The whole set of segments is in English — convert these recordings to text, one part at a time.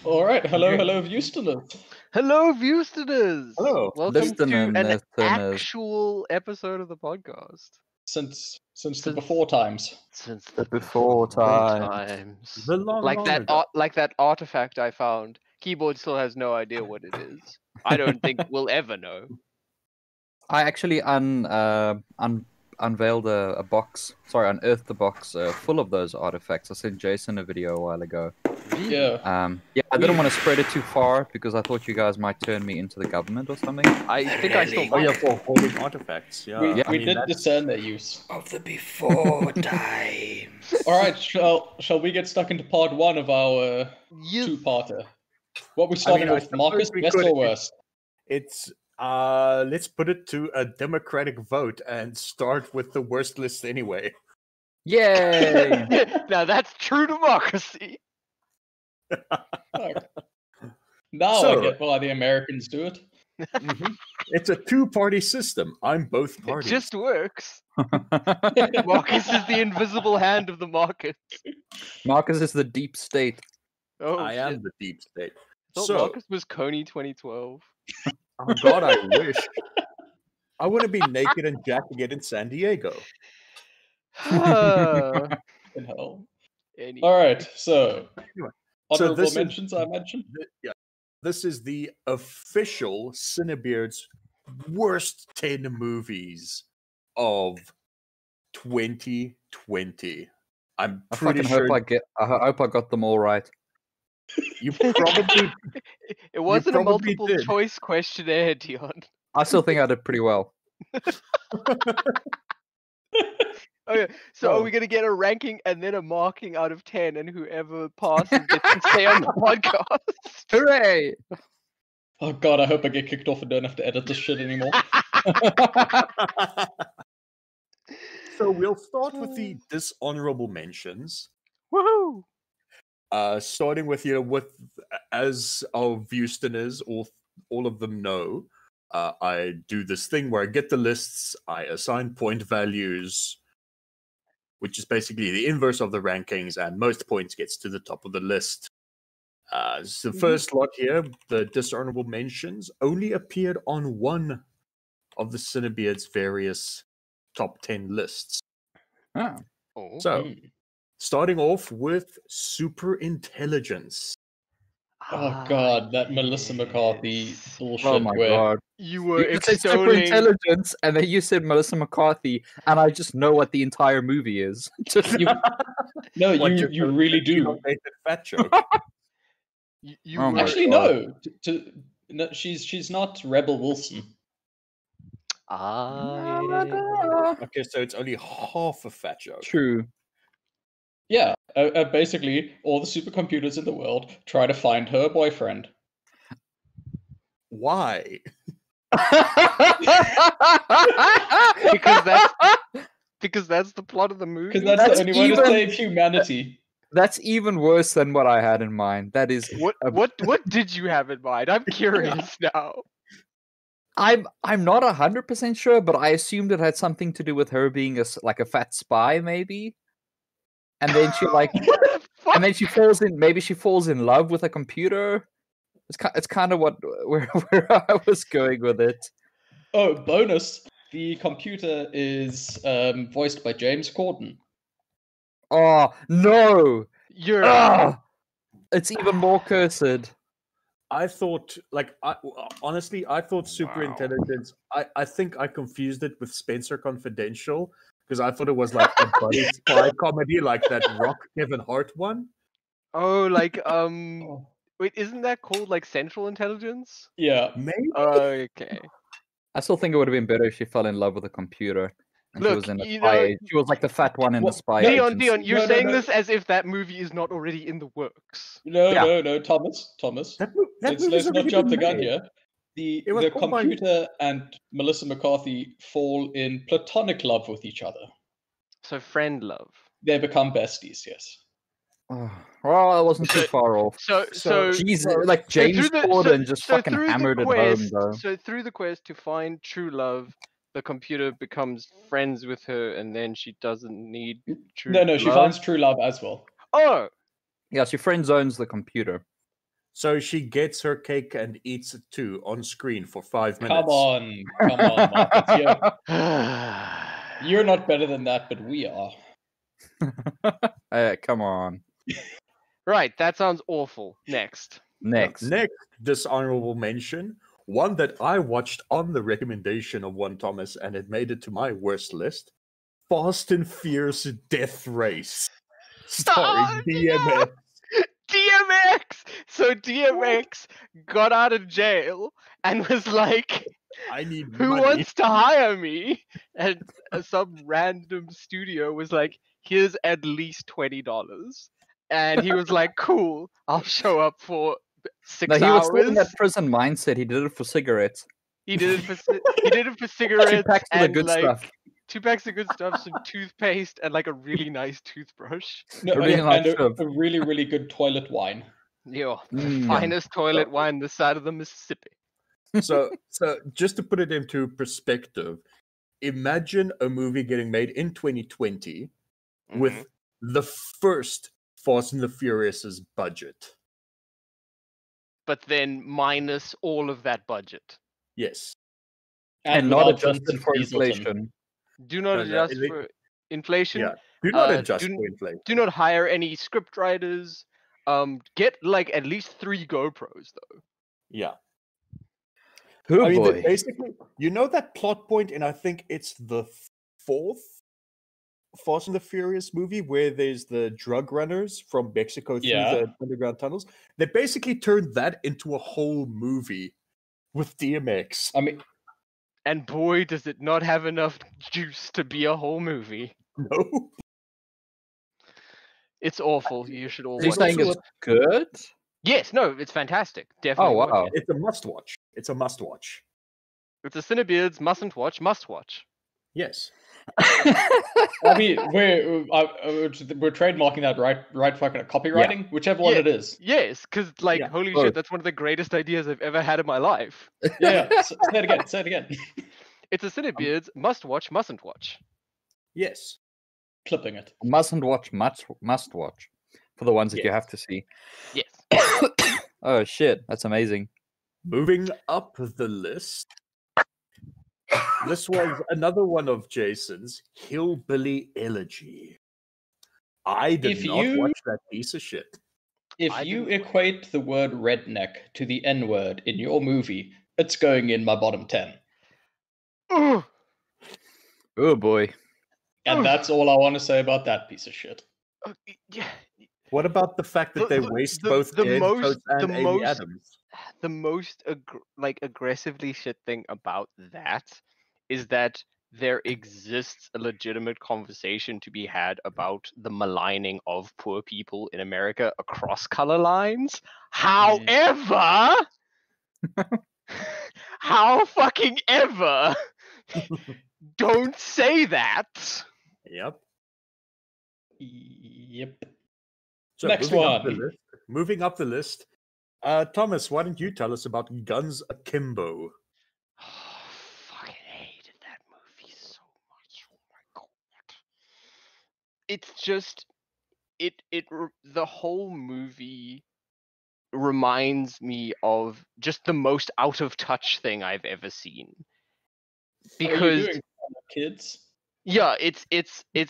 All right, hello, Houstoners. Hello, Viewsters! Hello. Welcome to an Listeners. actual episode of the podcast. Since the Since- before times. Since The before times. times. The long ago. Like that artifact I found. Keyboard still has no idea what it is. I don't think we'll ever know. I actually unveiled a box. Sorry, unearthed a box full of those artifacts. I sent Jason a video a while ago. Yeah. I didn't want to spread it too far because I thought you guys might turn me into the government or something. I think I still Oh yeah, might. for holding artifacts. Yeah, We did that's- discern their use. Of the before times. All right, shall we get stuck into part one of our Yes. two-parter? What we started I with, suppose Marcus, we best could- or worst? It's let's put it to a democratic vote and start with the worst list anyway. Yay! Now that's true democracy. Okay. Now So- I get why the Americans do it. It's a two-party system. I'm both It parties. just works. Marcus is the invisible hand of the market. Marcus is the deep state. Oh, I shit. am the deep state. Thought So, Marcus was Coney 2012. oh God, I wish. I want to be naked and jacking it in San Diego. In hell. Anyway. All right, so Anyway, honorable this is- mentions I mentioned. Yeah, this is the official Cinebeard's worst 10 movies of 2020. I'm I pretty fucking sure hope I got them all right. you probably It wasn't a probably multiple did. choice questionnaire, Dion. I still think I did pretty well. Okay, so Oh. are we gonna get a ranking and then a marking out of 10, and whoever passes gets to stay on the podcast? Hooray! Oh god, I hope I get kicked off and don't have to edit this shit anymore. So we'll start with the dishonorable mentions. Woohoo! Starting with with as our Viewstoners, all of them know, I do this thing where I get the lists, I assign point values, which is basically the inverse of the rankings, and most points gets to the top of the list. So the first lot here, the dishonorable mentions, only appeared on one of the Cinebeard's various top 10 lists. Ah. Oh. So, Mm. starting off with super intelligence. Oh god, that Melissa McCarthy bullshit Oh my where god. You were You said super extolling. intelligence, and then you said Melissa McCarthy, and I just know what the entire movie is. Just you No, What, you just a really do. elongated fat joke. You Oh were my Actually God. no. She's not Rebel Wilson. Okay, so it's only half a fat joke. True. Yeah, basically all the supercomputers in the world try to find her boyfriend. Why? because that's the plot of the movie. Because that's That's the only way to even- save humanity. That's even worse than what I had in mind. That is, What did you have in mind? I'm curious now. I'm not 100% sure, but I assumed it had something to do with her being like a fat spy, maybe. And then she like, What the fuck? and then she falls in. Maybe she falls in love with a computer. It's kind of where I was going with it. Oh, bonus! The computer is voiced by James Corden. Oh no! You're Ah! It's even more cursed. I thought, honestly, I thought super Wow. intelligence. I think I confused it with Spencer Confidential because I thought it was like a buddy spy comedy, like that Rock Kevin Hart one. like Oh. wait, isn't that called like Central Intelligence? Yeah. Maybe. Okay. I still think it would have been better if she fell in love with a computer. And she Look, was in a you spy. know- She was like the fat one in the Well, spy. Dion, agency. Dion, you're No, saying no. this as if that movie is not already in the works. No, Yeah. no, Thomas. That Let's movie's not already jump the been gun made. here. The It was called by- computer and Melissa McCarthy fall in platonic love with each other. So friend love. They become besties, yes. Oh, well, I wasn't too far off. So Jesus, so- like so James through the- Corden just so fucking through the hammered it home, quest- though. So through the quest to find true love, the computer becomes friends with her, and then she doesn't need true No, she love. finds true love as well. Oh, Yeah, she friend zones the computer. So she gets her cake and eats it too on screen for 5 minutes. Come on, Marcus. You're not better than that, but we are. Come on. Right, that sounds awful. Next. Next. Next, dishonorable mention, one that I watched on the recommendation of one Thomas, and it made it to my worst list. Fast and Furious Death Race, starring Oh, DMX. DMX! So DMX got out of jail and was like, I need who money. wants to hire me? And some random studio was like, here's at least $20. And he was like, cool, I'll show up for 6 No, he was still in hours. that prison mindset. He did it for cigarettes. He did it for Two cigarettes packs of the and good like stuff. 2 packs of good stuff, some toothpaste, and like a really nice toothbrush. No, Really and nice a stuff. really, really good toilet wine. Yo, Mm. finest toilet wine this side of the Mississippi. So just to put it into perspective, imagine a movie getting made in 2020 with the first Fast and the Furious's budget. But then minus all of that budget. Yes. And not without Vin adjusted for Dieselton. inflation. Do not No, adjust for inflation. Yeah. Do not Uh, adjust do- for inflation. Do not hire any script writers. Get like at least 3 GoPros though. Yeah. Oh I mean, boy. basically, you know that plot point, and I think it's the 4th Fast and the Furious movie where there's the drug runners from Mexico through Yeah. the underground tunnels. They basically turned that into a whole movie with DMX. I mean, And boy, does it not have enough juice to be a whole movie. No. It's awful. You should all Are you watch saying it. it's good? Yes, no, it's fantastic. Definitely watch wow. it. It's a must watch. It's a must watch. It's a Cinebeards mustn't watch, must watch. Yes. I mean, we're trademarking that, right? Fucking copywriting, whichever one Yeah. it is. Yes, because like Yeah, holy both. shit, that's one of the greatest ideas I've ever had in my life. Yeah. Say it again. Say it again. It's a Cinebeards must watch, mustn't watch. Yes. Clipping it. Mustn't watch, must watch. For the ones that you Yes. have to see. Yes. Oh shit, that's amazing. Moving up the list. This was another one of Jason's, Hillbilly Elegy. I did If not you- watch that piece of shit. If I you didn't- equate the word redneck to the N word in your movie, it's going in my bottom 10. Ugh. Oh boy. And Oof. that's all I want to say about that piece of shit. Yeah. What about the fact that they waste both Ed Coates and Amy Adams? The most aggressively shit thing about that is that there exists a legitimate conversation to be had about the maligning of poor people in America across color lines. However, how fucking ever don't say that. Yep. Yep. So Next moving moving up the list. Thomas, why don't you tell us about Guns Akimbo? Fucking hated that movie so much. Oh my god. It's just the whole movie reminds me of just the most out of touch thing I've ever seen. Are you Because doing kids? yeah, it's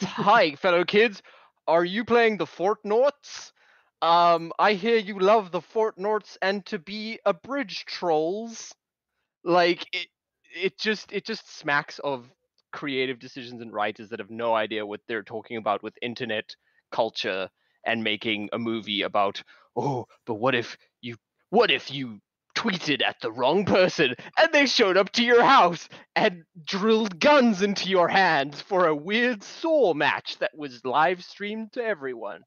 hi fellow kids. Are you playing the Fortnorts? I hear you love the Fortnorts and to be a bridge trolls. Like it just smacks of creative decisions and writers that have no idea what they're talking about with internet culture and making a movie about, oh, but what if you tweeted at the wrong person and they showed up to your house and drilled guns into your hands for a weird Saw match that was live streamed to everyone.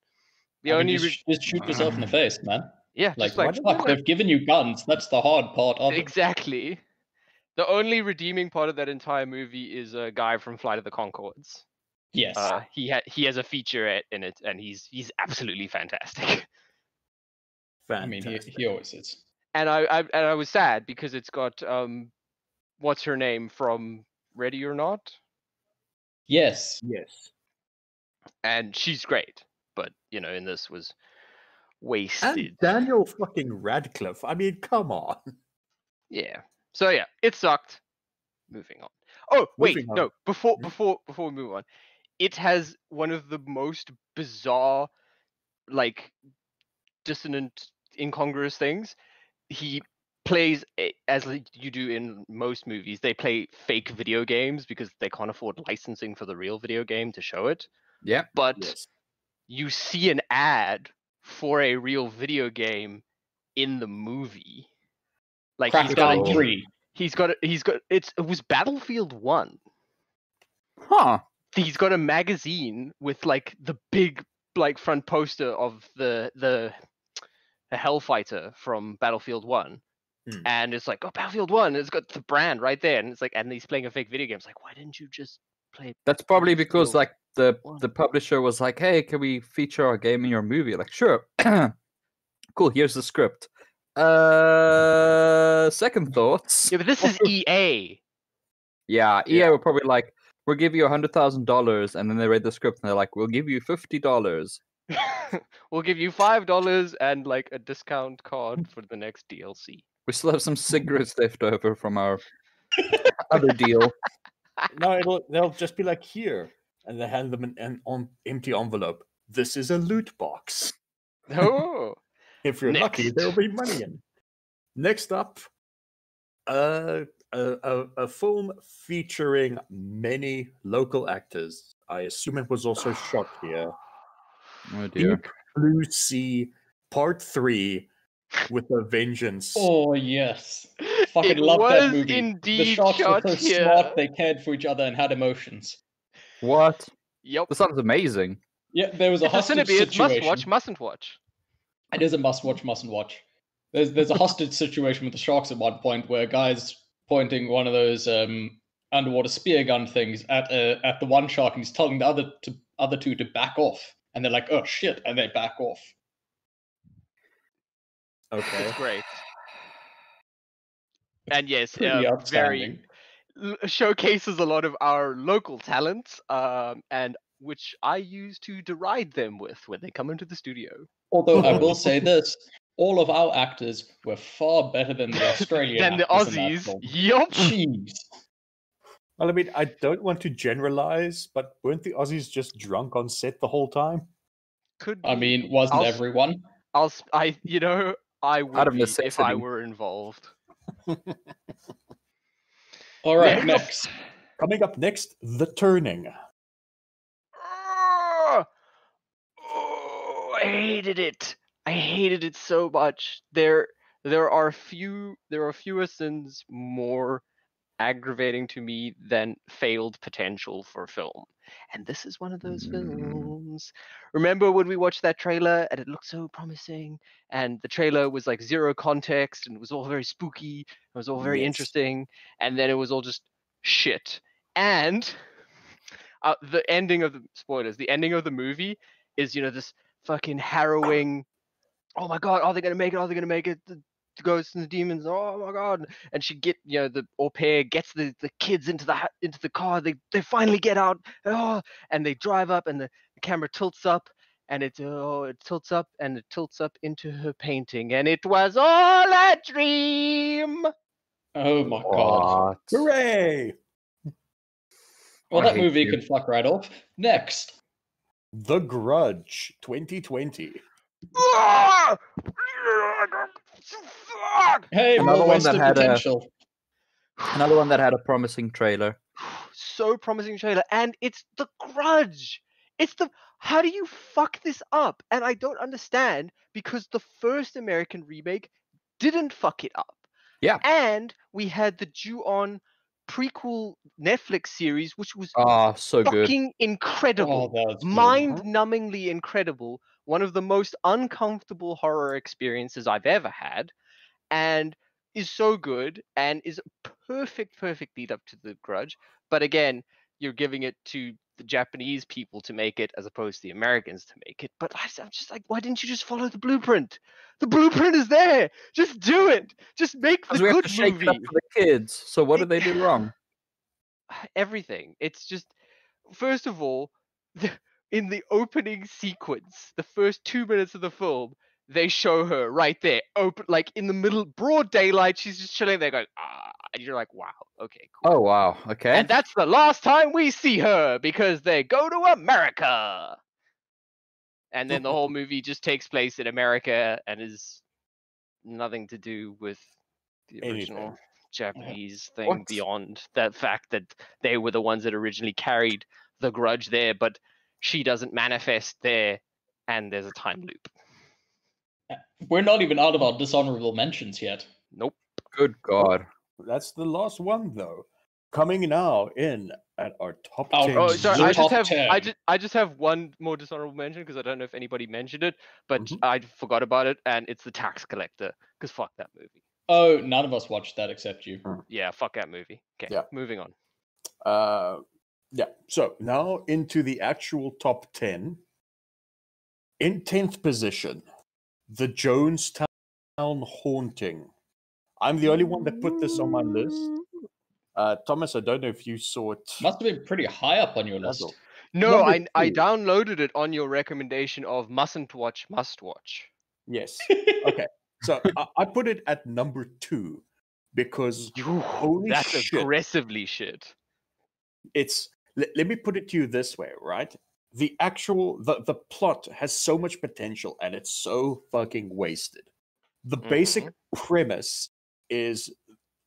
The I mean, only just shoot yourself in the face, man. yeah, Like, just like fuck, they've given you guns. That's the hard part of it. exactly. The only redeeming part of that entire movie is a guy from Flight of the Conchords. Yes. He has a feature in it, and he's absolutely fantastic. I mean, he always is. And I was sad because it's got what's her name from Ready or Not, Yes. Yes. and she's great. But in this was wasted. And Daniel fucking Radcliffe. I mean, come on. Yeah. So yeah, it sucked. Moving on. Oh wait, Moving on. no. Before Hmm? we move on, it has one of the most bizarre, like, dissonant, incongruous things. He plays as you do in most movies. They play fake video games because they can't afford licensing for the real video game to show it. Yeah. But Yes. you see an ad for a real video game in the movie. Like Crackdown a- 3. it was Battlefield 1. Huh. He's got a magazine with like the big like front poster of the Hellfighter from Battlefield 1. Hmm. And it's like, oh, Battlefield 1, it's got the brand right there. And it's like, and he's playing a fake video game. It's like, why didn't you just play? That's probably because Battlefield like the 1? publisher was like, "Hey, can we feature our game in your movie?" Like, sure. Cool. Here's the script. Second thoughts. Yeah, but this is EA. Yeah, EA Yeah. were probably like, "We'll give you $100,000," and then they read the script and they're like, "We'll give you $50." We'll give you $5 and like a discount card for the next DLC. We still have some cigarettes left over from our other deal. No, they'll just be like, here. And they hand them an empty envelope. This is a loot box. Oh, If you're lucky, Next. there'll be money in. Next up, a film featuring many local actors. I assume it was also shot here. Oh dear. Deep Blue Sea Part 3 with a Vengeance. Oh yes, fucking it love was that movie. The indeed sharks were shot so here. smart; they cared for each other and had emotions. What? Yep. That sounds amazing. Yeah, there was a It's a hostage Cinebeards must situation. watch, mustn't watch. It is a must watch, mustn't watch. There's a hostage situation with the sharks at one point where a guy's pointing one of those underwater spear gun things at the one shark and he's telling the other two to back off, and they're like, "Oh shit," and they back off. Okay. It's great. And yes, Pretty outstanding. showcases a lot of our local talents, and which I use to deride them with when they come into the studio. Although I will say this, all of our actors were far better than the Australian Than the actors in that Aussies. film. Yup. Jeez. Well, I mean, I don't want to generalize, but weren't the Aussies just drunk on set the whole time? Could I be. mean, wasn't I'll s- everyone? I would of be if I necessity. were involved. All right, Next. next. Coming up next, The Turning. Oh, I hated it. I hated it so much. There are fewer sins more aggravating to me than failed potential for film. And this is one of those films. Remember when we watched that trailer and it looked so promising, and the trailer was like zero context and it was all very spooky, it was all very Yes. interesting, and then it was all just shit. And the ending of the ending of the movie is, this fucking harrowing, oh my god, are they gonna make it? Are they gonna make it? The ghosts and the demons, oh my god. And she the au pair gets the kids into the car. They finally get out, and they drive up, and the camera tilts up, and it tilts up, and it tilts up into her painting, and it was all a dream. Oh my god. What? Hooray! Well, I that hate movie you. can fuck right off. Next. The Grudge 2020. Hey, Another more one that wasted had a- potential. Another one that had a promising trailer. So promising trailer, and it's The Grudge. How do you fuck this up? And I don't understand, because the first American remake didn't fuck it up. Yeah. And we had the Ju-on prequel Netflix series, which was Ah, so good. fucking incredible. Oh, that was good. Mind-numbingly incredible. One of the most uncomfortable horror experiences I've ever had, and is so good, and is a perfect lead up to The Grudge. But again, you're giving it to the Japanese people to make it as opposed to the Americans to make it. But I'm just like, why didn't you just follow the blueprint? The blueprint is there. Just do it. Just make the Because we have good to shake it up movie. for the kids. So what did they do wrong? Everything. It's just, first of all, in the opening sequence, the first 2 minutes of the film, they show her right there, open, like in the middle, broad daylight. She's just chilling there, going, ah, and you're like, wow, okay, cool. Oh wow. Okay. And that's the last time we see her because they go to America. And then the whole movie just takes place in America and is nothing to do with the original Anything. Japanese thing What? beyond that fact that they were the ones that originally carried the grudge there, but she doesn't manifest there, and there's a time loop. We're not even out of our dishonorable mentions yet. Nope. Good God. That's the last one, though. Coming now in at our top Oh, 10. Oh, sorry. The I just top have 10. I just have one more dishonorable mention because I don't know if anybody mentioned it, but Mhm. I forgot about it, and it's The Tax Collector. Because fuck that movie. Oh, none of us watched that except you. Yeah, fuck that movie. Okay, Yeah. moving on. Yeah. So now into the actual top 10. In 10th position, The Jonestown Haunting. I'm the only one that put this on my list. Thomas, I don't know if you saw it. Must have been pretty high up on your list. Basil. No, Number I two. downloaded it on your recommendation of mustn't watch, must watch. Yes. Okay. So I put it at number 2 because holy That's shit. aggressively shit. It's let me put it to you this way, right? The actual the plot has so much potential and it's so fucking wasted. The basic premise is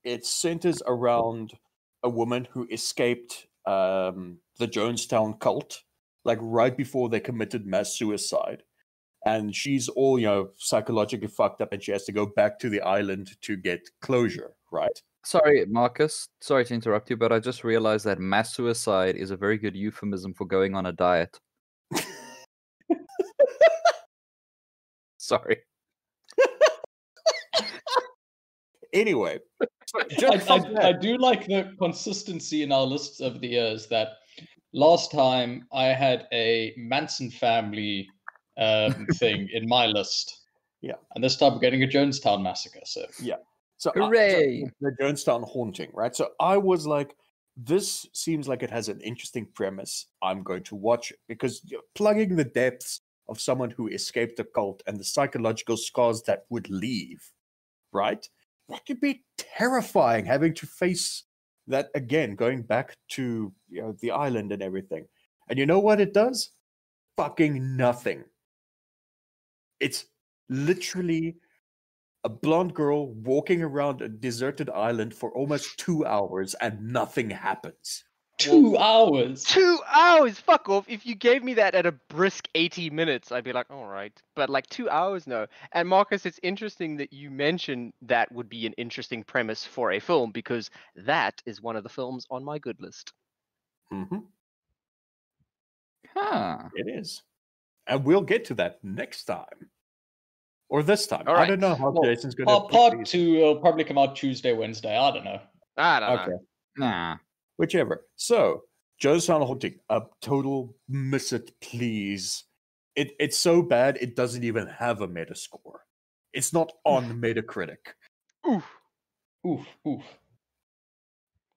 it centers around a woman who escaped the Jonestown cult, like right before they committed mass suicide. And she's all, psychologically fucked up and she has to go back to the island to get closure, right? Sorry, Marcus. Sorry to interrupt you, but I just realized that mass suicide is a very good euphemism for going on a diet. Sorry. Anyway, just from I do like the consistency in our lists over the years that last time I had a Manson family thing in my list. Yeah. And this time we're getting a Jonestown massacre. So yeah. So, Hooray! the Jonestown Haunting, right? So I was like, this seems like it has an interesting premise. I'm going to watch it because plugging the depths of someone who escaped the cult and the psychological scars that would leave, right? That could be terrifying having to face that again, going back to the island and everything. And you know what it does? Fucking nothing. It's literally a blonde girl walking around a deserted island for almost 2 hours and nothing happens. 2 hours. 2 hours? Fuck off. If you gave me that at a brisk 80 minutes, I'd be like, all right. But like 2 hours, no. And Marcus, it's interesting that you mentioned that would be an interesting premise for a film because that is one of the films on my good list. Mm-hmm. Huh. It is. And we'll get to that next time. Or this time. All I right. don't know how Well, Jason's going to part 2 will probably come out Tuesday, Wednesday. I don't know. I don't know. Okay. Nah. Whichever. So, Jonestown Haunting, a total miss it, please. It's so bad it doesn't even have a Metascore. It's not on Metacritic. Oof. Oof, oof.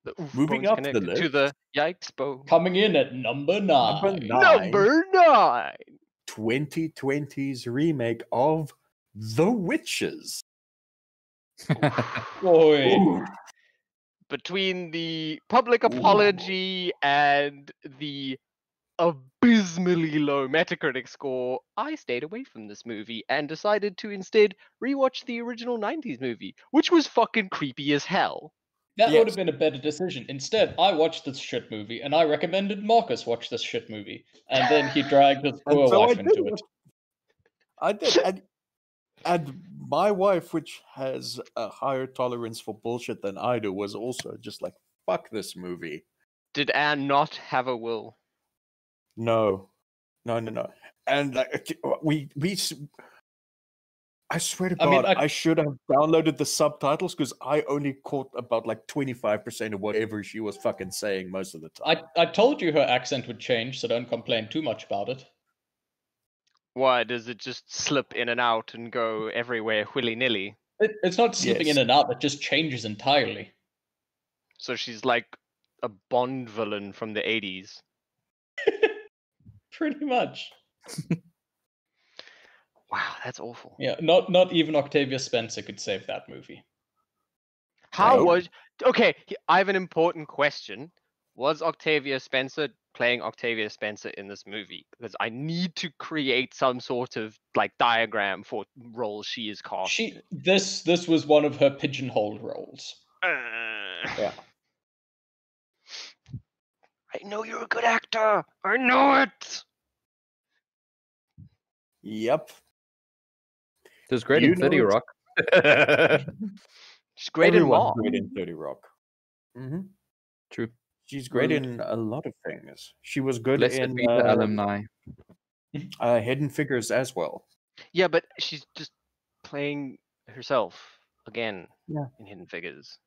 The oof Moving bone's up the connected to list. the yikes bone. Coming in at number 9. Number 9. Number 9. 2020's remake of The Witches. Boy. Ooh. Between the public apology and the abysmally low Metacritic score, I stayed away from this movie and decided to instead rewatch the original 90s movie, which was fucking creepy as hell. That Yes. would have been a better decision. Instead, I watched this shit movie, and I recommended Marcus watch this shit movie. And then he dragged his poor so I wife into did. it. I did. And my wife, which has a higher tolerance for bullshit than I do, was also just like, fuck this movie. Did Anne not have a will? No. And I swear to I mean, God, I should have downloaded the subtitles because I only caught about like 25% of whatever she was fucking saying most of the time. I told you her accent would change, so don't complain too much about it. Why, does it just slip in and out and go everywhere willy-nilly? It's not slipping Yes. in and out, it just changes entirely. So she's like a Bond villain from the 80s. Pretty much. Wow, that's awful. Yeah, not even Octavia Spencer could save that movie. How No. was okay? I have an important question. Was Octavia Spencer playing Octavia Spencer in this movie? Because I need to create some sort of like diagram for roles she is cast. This was one of her pigeonhole roles. Yeah. I know you're a good actor. I know it. Yep. It was great You in 30 know it. Rock. She's great in Everyone's Mom. great in 30 Rock. Mm-hmm. True. She's great Rude. in a lot of things. She was good Blessed in be the alumni. Hidden Figures as well. Yeah, but she's just playing herself again Yeah. in Hidden Figures.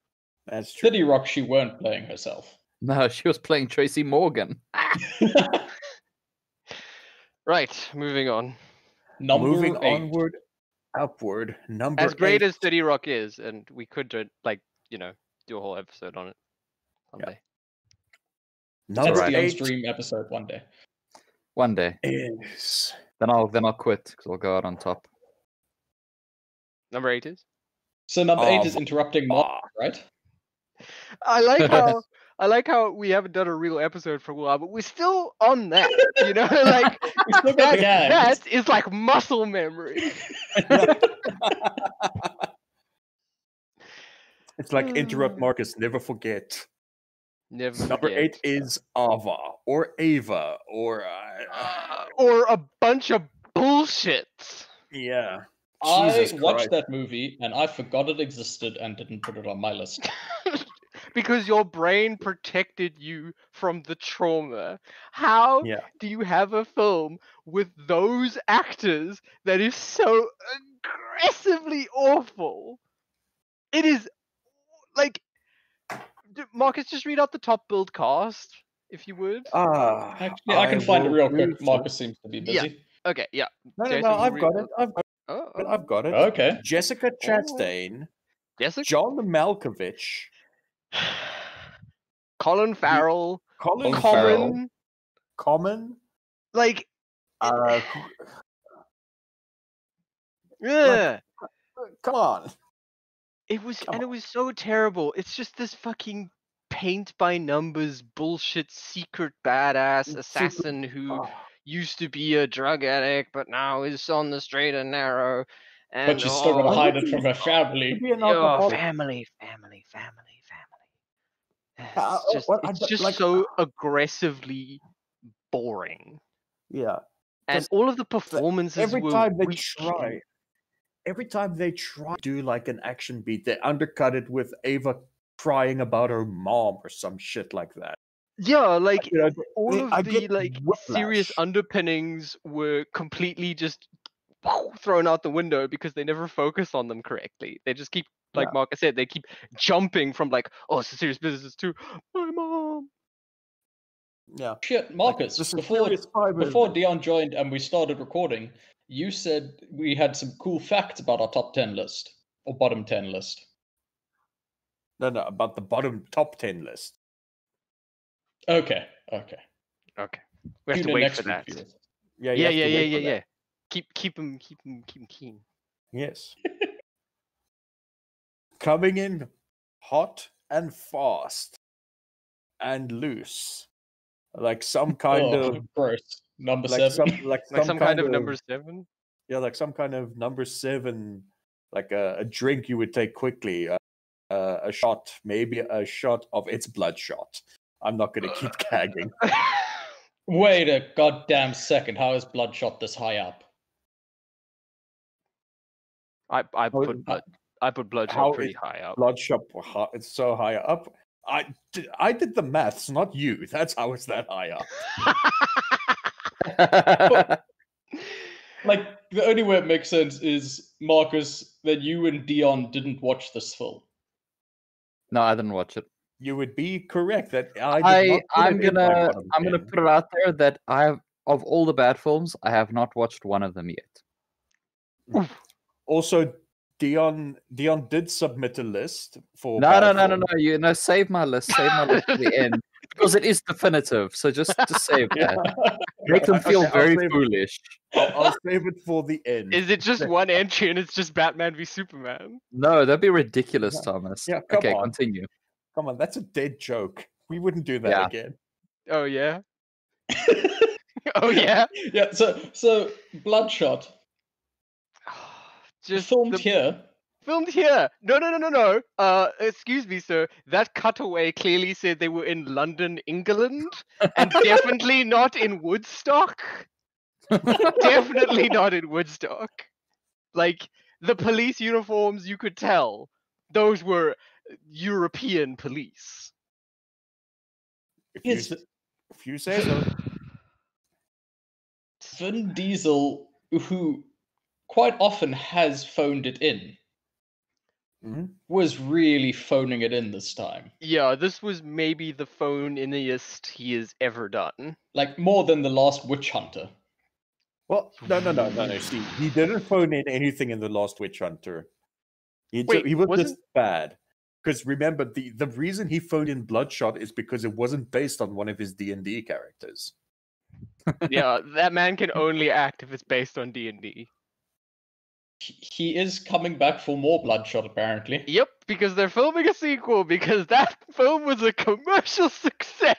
That's true. City Rock, she weren't playing herself. No, she was playing Tracy Morgan. Right, moving on. Moving 8. onward, upward. Number As great 8. as 30 Rock is, and we could do a whole episode on it someday. Number That's alright. Dion's 8 dream episode one day. One day. is Then I'll quit because I'll go out on top. Number 8 is. So number 8 is Ah. interrupting Mark, right? I like how we haven't done a real episode for a while, but we're still on that. You know, like We still got gags. that is like muscle memory. It's like interrupt Marcus, never forget. Never Number forget. 8 is Ava or Ava or Or a bunch of bullshit. yeah. I Jesus watched Christ. that movie and I forgot it existed and didn't put it on my list. Because your brain protected you from the trauma. How Yeah. do you have a film with those actors that is so aggressively awful? It is like Marcus, just read out the top build cast, if you would. Actually, I can find it will real do quick. so. Marcus seems to be Yeah. busy. Okay, yeah. No, Jason, no, you I've read got out- it. I've got it. Okay. Jessica Chastain, Jessica, John Malkovich, Colin Farrell, Colin Colin Farrell, Common, Common, like, uh, yeah. come on. It was, Come and it was so terrible. It's just this fucking paint by numbers bullshit secret badass assassin who used to be a drug addict but now is on the straight and narrow. And But she's still gonna hide it from her To family. be an oh, alcoholic. family. Uh, It's just, what I it's don't- just like- so aggressively boring. Yeah. And 'Cause all of the performances Every were time they weak. try, to do like an action beat, they undercut it with Ava crying about her mom or some shit like that. Yeah, like You know, all of I the get like serious whiplash. underpinnings were completely just thrown out the window because they never focus on them correctly. They just keep, like Yeah. Marcus said, they keep jumping from like, oh, it's a serious business to my mom. Yeah. Shit, Marcus, this is before serious fiber. Dion joined and we started recording, you said we had some cool facts about our top 10 list. Or bottom 10 list. No, about the bottom top 10 list. Okay. Okay, we have Tune to in wait next for week, that. viewers. Yeah, you have to wait for that. Yeah. Keep him keen. Yes. Coming in hot and fast and loose. Like some kind of gross. Number like 7. Some kind of number 7. Yeah, like some kind of number 7, like a drink you would take quickly. A shot, maybe a shot of its bloodshot. I'm not going to keep gagging. Wait a goddamn second. How is Bloodshot this high up? I put Bloodshot how pretty it- high up. Bloodshot, it's so high up. I did the maths, not you. That's how it's that high up. Like, the only way it makes sense is, Marcus, that you and Dion didn't watch this film. No, I didn't watch it. You would be correct that I did not put I'm it in my gonna bottom I'm gonna 10. put it out there that of all the bad films, I have not watched one of them yet. Also, Dion did submit a list for No, bad no, films. save my list. Save my list to the end. Because it is definitive, so just save Yeah. that. Make them Okay, feel I'll very save- foolish. I'll save it for the end. Is it just one entry and it's just Batman v Superman? No, that'd be ridiculous, Thomas. Yeah, come Okay, on. continue. Come on, that's a dead joke. We wouldn't do that Yeah. again. Oh yeah. Oh yeah. Yeah. So Bloodshot Just filmed the- here. Filmed here. No. Excuse me, sir. That cutaway clearly said they were in London, England, and definitely not in Woodstock. Definitely not in Woodstock. Like the police uniforms, you could tell those were European police. Yes. If you say so. Vin Diesel, who quite often has phoned it in, Mhm. was really phoning it in this time. Yeah, this was maybe the phone-iniest he has ever done. Like more than the last Witch Hunter. Well, no. See, he didn't phone in anything in the last Witch Hunter. He was just wasn't- bad. Because remember, the reason he phoned in Bloodshot is because it wasn't based on one of his D&D characters. Yeah, that man can only act if it's based on D&D. He is coming back for more Bloodshot, apparently. Yep, because they're filming a sequel because that film was a commercial success.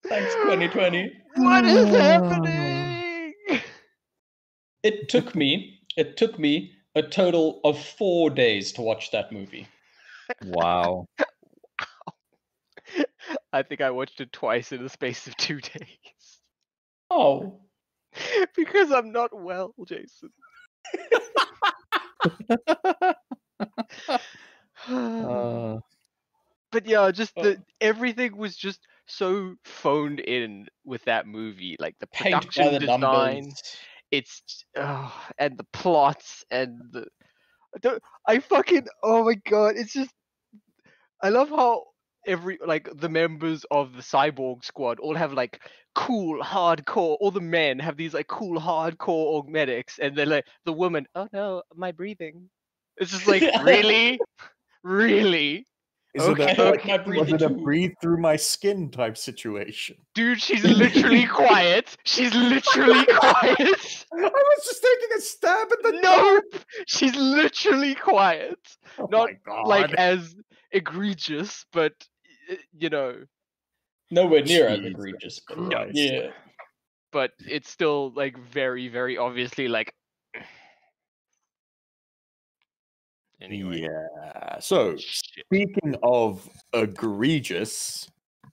Thanks, 2020. What is happening? It took me a total of 4 days to watch that movie. Wow. I think I watched it twice in the space of 2 days. Oh, Because I'm not well, Jason. Uh, But yeah, just everything was just so phoned in with that movie, like the paint by production the design, numbers. it's and the plots and I fucking oh my god, it's just I love how the members of the Cyborg Squad all have like cool hardcore. All the men have these like cool hardcore augmetics, and then like the woman, oh no, my breathing. It's just like really, really. Is it Okay, a, okay. was it a too. breathe through my skin type situation? Dude, she's literally quiet. She's literally quiet. I was just taking a stab at the Nope. She's literally quiet. Oh Not my god. like as egregious, but you know, Nowhere near as Jesus egregious. Christ. Yeah. but it's still like very, very obviously like. Anyway. Yeah. So, Shit. speaking of egregious,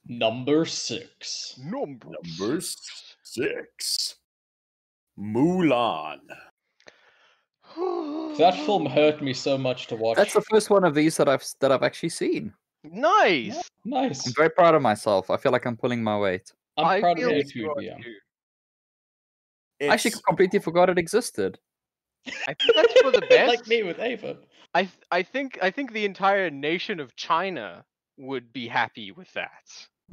Number 6. number 6, Mulan. That film hurt me so much to watch. that's the first one of these that I've actually seen. Nice. Nice. I'm very proud of myself. I feel like I'm pulling my weight. I'm I proud of feel you like too, you are Liam. too. I actually It's- completely forgot it existed. I think that's for the best. Like me with Ava. I think the entire nation of China would be happy with that.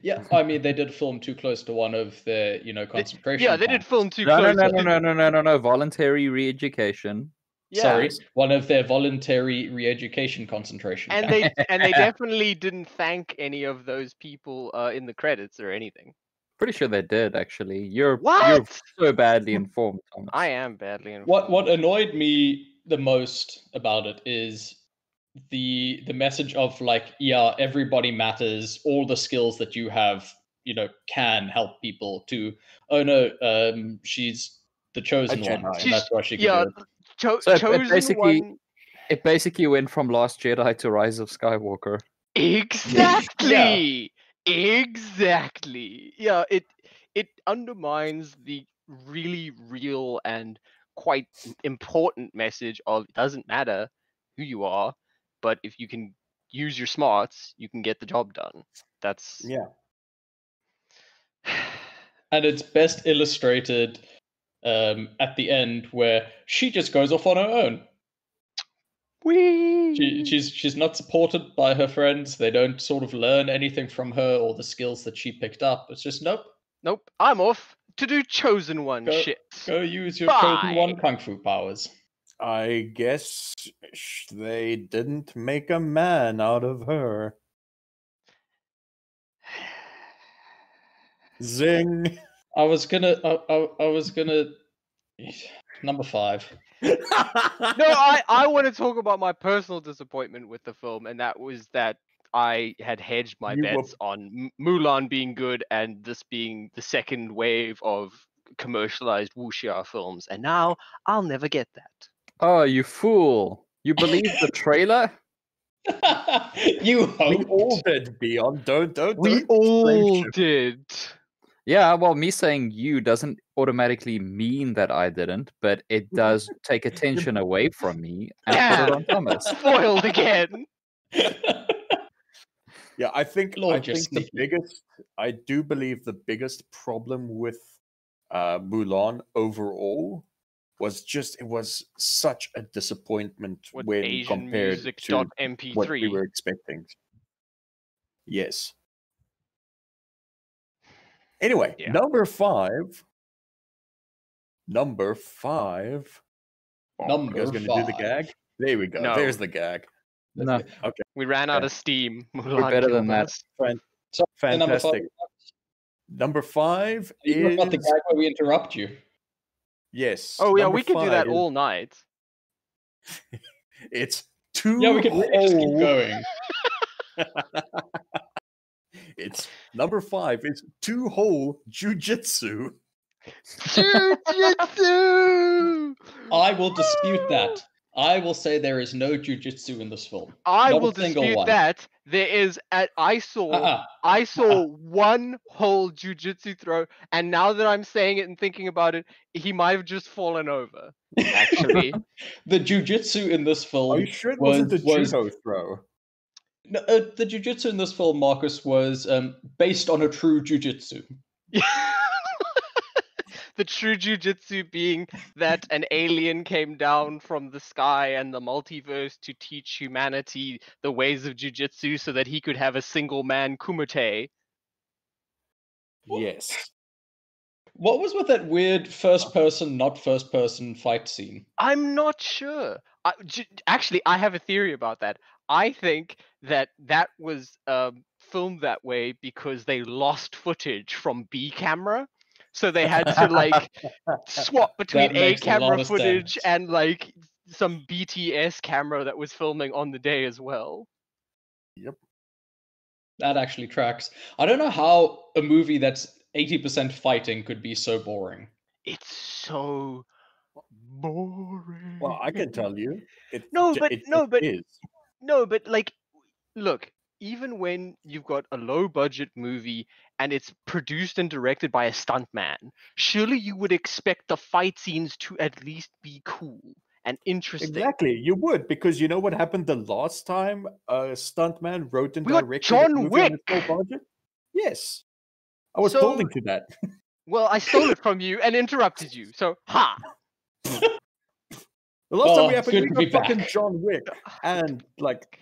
Yeah, I mean they did film too close to one of their, concentration. Yeah, they did camps. film too No, close. no. Voluntary re-education. Yeah. Sorry, one of their voluntary re-education concentration And camps. they definitely didn't thank any of those people in the credits or anything. Pretty sure they did actually. You're What? so badly informed, Thomas. I am badly informed. What annoyed me the most about it is the message of like, yeah, everybody matters, all the skills that you have, can help people to, oh no, she's the chosen one, Jedi. and that's why she can Yeah, do it. So it chosen basically- one. It basically went from Last Jedi to Rise of Skywalker. Exactly. Exactly. Yeah, it undermines the really real and quite important message of it doesn't matter who you are, but if you can use your smarts, you can get the job done. That's yeah. And it's best illustrated at the end where she just goes off on her own. She's not supported by her friends. They don't sort of learn anything from her or the skills that she picked up. It's just nope. I'm off to do chosen one Go- shit. Go use your chosen one Bye. kung fu powers. I guess they didn't make a man out of her. Zing. I was gonna. Number 5. No, I want to talk about my personal disappointment with the film, and that was that I had hedged my You were- bets on Mulan being good and this being the second wave of commercialized wuxia films, and now I'll never get that. Oh, you fool! You believe the trailer? You We hoped. all did, Dion. Don't. We blame all shit. did. Yeah, well, me saying you doesn't automatically mean that I didn't, but it does take attention away from me and put it on Thomas. Spoiled again. Yeah, I think Lord, you're the sneaky. biggest. I do believe the biggest problem with Mulan overall was just it was such a disappointment What when Asian compared music to what we .mp3. were expecting. Yes. Anyway, Yeah. number 5. Number 5. You Number guys gonna do the 5. gag? There we go. No. There's the gag. No, We ran out Okay. of steam. we're Mulan better killed than that. us. So, number 5. Fantastic. Number 5 Are you about the is gag where we interrupt you? yes. Oh yeah, number we could do that 5 all night. It's too Yeah, we can really just keep whole- going. It's number 5 is 2 whole jujitsu. Jujutsu! I will dispute that. I will say there is no jujitsu in this film. I Not a will single dispute one. that. There is I saw Uh-uh. one whole jujutsu throw, and now that I'm saying it and thinking about it, he might have just fallen over. Actually, The jujitsu in this film Are you sure it wasn't a was judo throw? no, the jujitsu in this film, Marcus, was based on a true jujitsu. the true jujutsu being that an alien came down from the sky and the multiverse to teach humanity the ways of jujutsu so that he could have a single man kumite. Yes. What was with that weird first person, not first person fight scene? I'm not sure. Actually, I have a theory about that. I think that was filmed that way because they lost footage from B camera, so they had to like swap between That A makes a lot camera of footage sense. and like some BTS camera that was filming on the day as well. Yep. That actually tracks. I don't know how a movie that's 80% fighting could be so boring. It's so boring. Well, I can tell you. It is. No, but like, look, even when you've got a low budget movie and it's produced and directed by a stuntman, surely you would expect the fight scenes to at least be cool and interesting. Exactly, you would, because you know what happened the last time a stuntman wrote and We got directed John a movie on a Wick! small budget? Yes. I was So- building to that. Well, I stole it from you and interrupted you, so ha! The last time Oh, we it's happened, good we to got be fucking back. John Wick. And, like,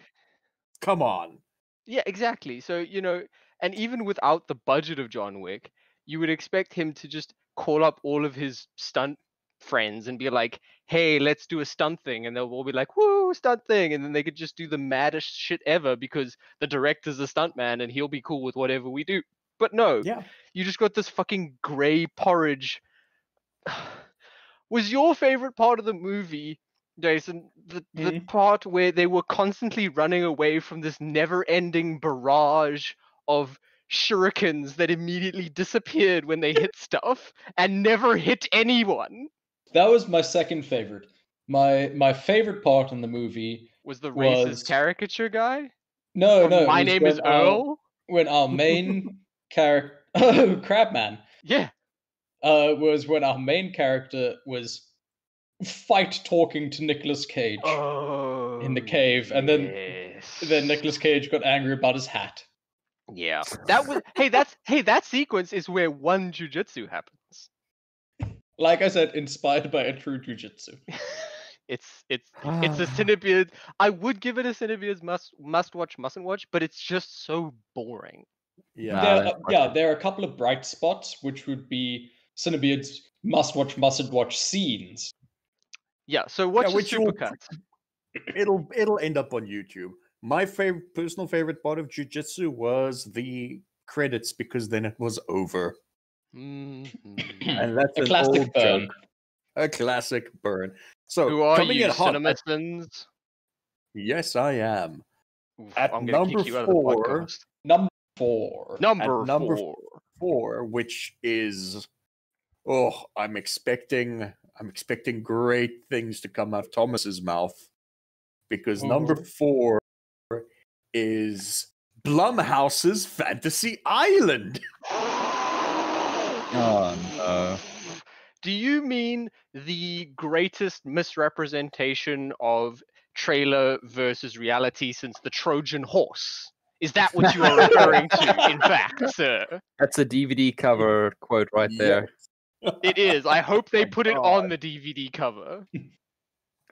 come on. Yeah, exactly. So, you know, and even without the budget of John Wick, you would expect him to just call up all of his stunt friends and be like, hey, let's do a stunt thing. And they'll all be like, woo, stunt thing. And then they could just do the maddest shit ever because the director's a stuntman and he'll be cool with whatever we do. But no, Yeah. you just got this fucking gray porridge. Was your favorite part of the movie, Jason, the part where they were constantly running away from this never-ending barrage of shurikens that immediately disappeared when they hit stuff and never hit anyone? That was my second favorite. My favorite part in the movie Was the racist was caricature guy? no, From no. it My was Name is when our- Earl? When our main character, oh, Crabman, Yeah. was when our main character was fight talking to Nicolas Cage Oh, in the cave, and then yes. Nicolas Cage got angry about his hat. Yeah. That was that sequence is where one jujutsu happens. Like I said, inspired by a true jujitsu. It's a Cinebeard. I would give it a Cinebeard's must watch, mustn't watch, but it's just so boring. Yeah. Nah, There, that's yeah, there are a couple of bright spots, which would be Cinebeard's must watch, mustn't watch scenes. Yeah, so what's your which you'll- supercut? It'll end up on YouTube. My personal favorite part of Jiu-Jitsu was the credits, because then it was over. Mhm. And that's A an classic old burn. joke. A classic burn. So Who are coming you, in hot. CinemaSins? Yes, I am. Oof, At I'm gonna number kick you out of the 4, podcast. Number 4. Number number 4. 4, which is I'm expecting great things to come out of Thomas's mouth, because number Ooh. 4 is Blumhouse's Fantasy Island. Oh no. Do you mean the greatest misrepresentation of trailer versus reality since the Trojan horse? Is that what you are referring to, in fact, sir? That's a DVD cover quote right there. It is. I hope they Oh, put it God. on the DVD cover.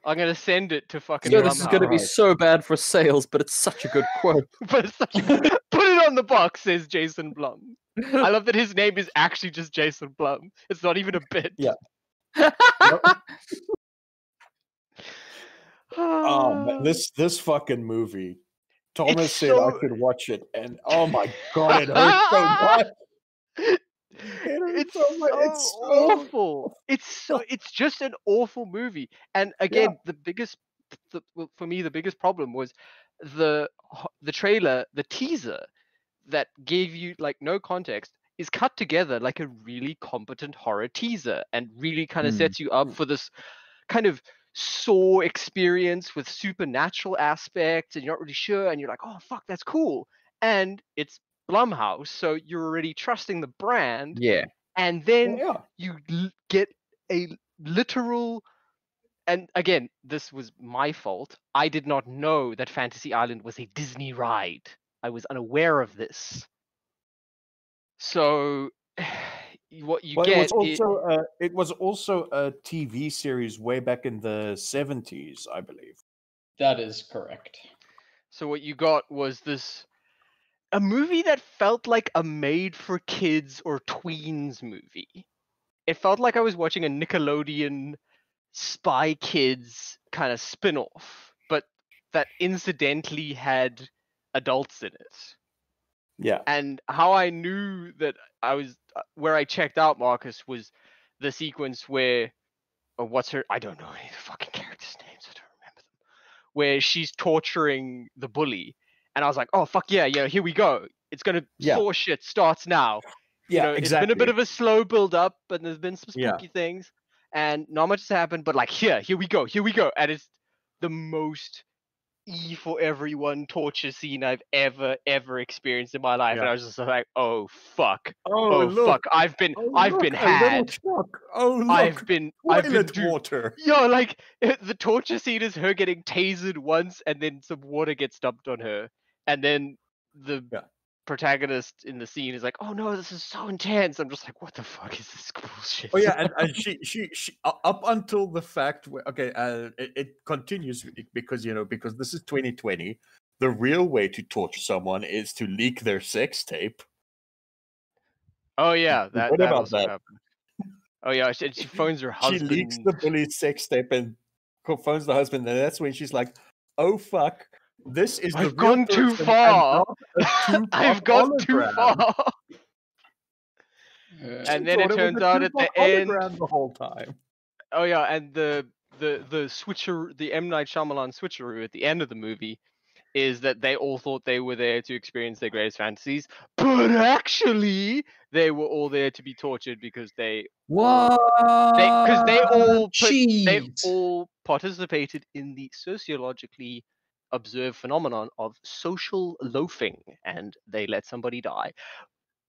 I'm gonna send it to fucking So this is going to be Blumhouse. so bad for sales, but it's such a good quote. But it's such put it on the box, says Jason Blum. I love that his name is actually just Jason Blum. It's not even a bit. Yeah. Man, this fucking movie. Thomas It's said I so- should watch it, and oh my god, it hurts so much. It's so much. so awful. It's just an awful movie. And again, well, for me, the biggest problem was the trailer, the teaser that gave you like no context is cut together like a really competent horror teaser and really kind of sets you up for this kind of Saw experience with supernatural aspects, and you're not really sure, and you're like, oh fuck, that's cool. And it's Blumhouse, so you're already trusting the brand. Yeah. And then Yeah. you get a literal, and again, this was my fault. I did not know that Fantasy Island was a Disney ride. I was unaware of this. So what you But get it was also a TV series way back in the 70s, I believe. That is correct. so what you got was a movie that felt like a made for kids or tweens movie. It felt like I was watching a Nickelodeon Spy Kids kind of spin-off, but that incidentally had adults in it. Yeah. And how I knew that I was where I checked out, Marcus, was the sequence where, what's her? I don't know any of the fucking characters' names. I don't remember them. Where she's torturing the bully, and I was like, oh fuck yeah, here we go. It's gonna Saw shit starts now. Yeah, It's exactly. been a bit of a slow build up, but there's been some Yeah. spooky things, and not much has happened. But like here we go, and it's the most E for everyone torture scene I've ever experienced in my life, and Yeah. I was just like, oh fuck, Oh, look. fuck, I've been Oh, look, been a little had. shock. Oh, look. I've been Toilet duped. water. Yo, like the torture scene is her getting tasered once, and then some water gets dumped on her, and then the Yeah. protagonist in the scene is like, "Oh no, this is so intense." I'm just like, "What the fuck is this bullshit?" Oh yeah, and she up until the fact where it continues because because this is 2020. The real way to torture someone is to leak their sex tape. Oh yeah, What that about also that? happened. Oh yeah, she phones her She husband. leaks the bully's sex tape and phones the husband, and that's when she's like, "Oh fuck, this is the I've real gone too person and far. not a Tupac I've gone too hologram." far. Yeah. And then Thought it was turns a out at the Tupac end. hologram the whole time. Oh yeah, and the switcher, the M Night Shyamalan switcheroo at the end of the movie, is that they all thought they were there to experience their greatest fantasies, but actually they were all there to be tortured because they What? they all participated in the sociologically observed phenomenon of social loafing, and they let somebody die.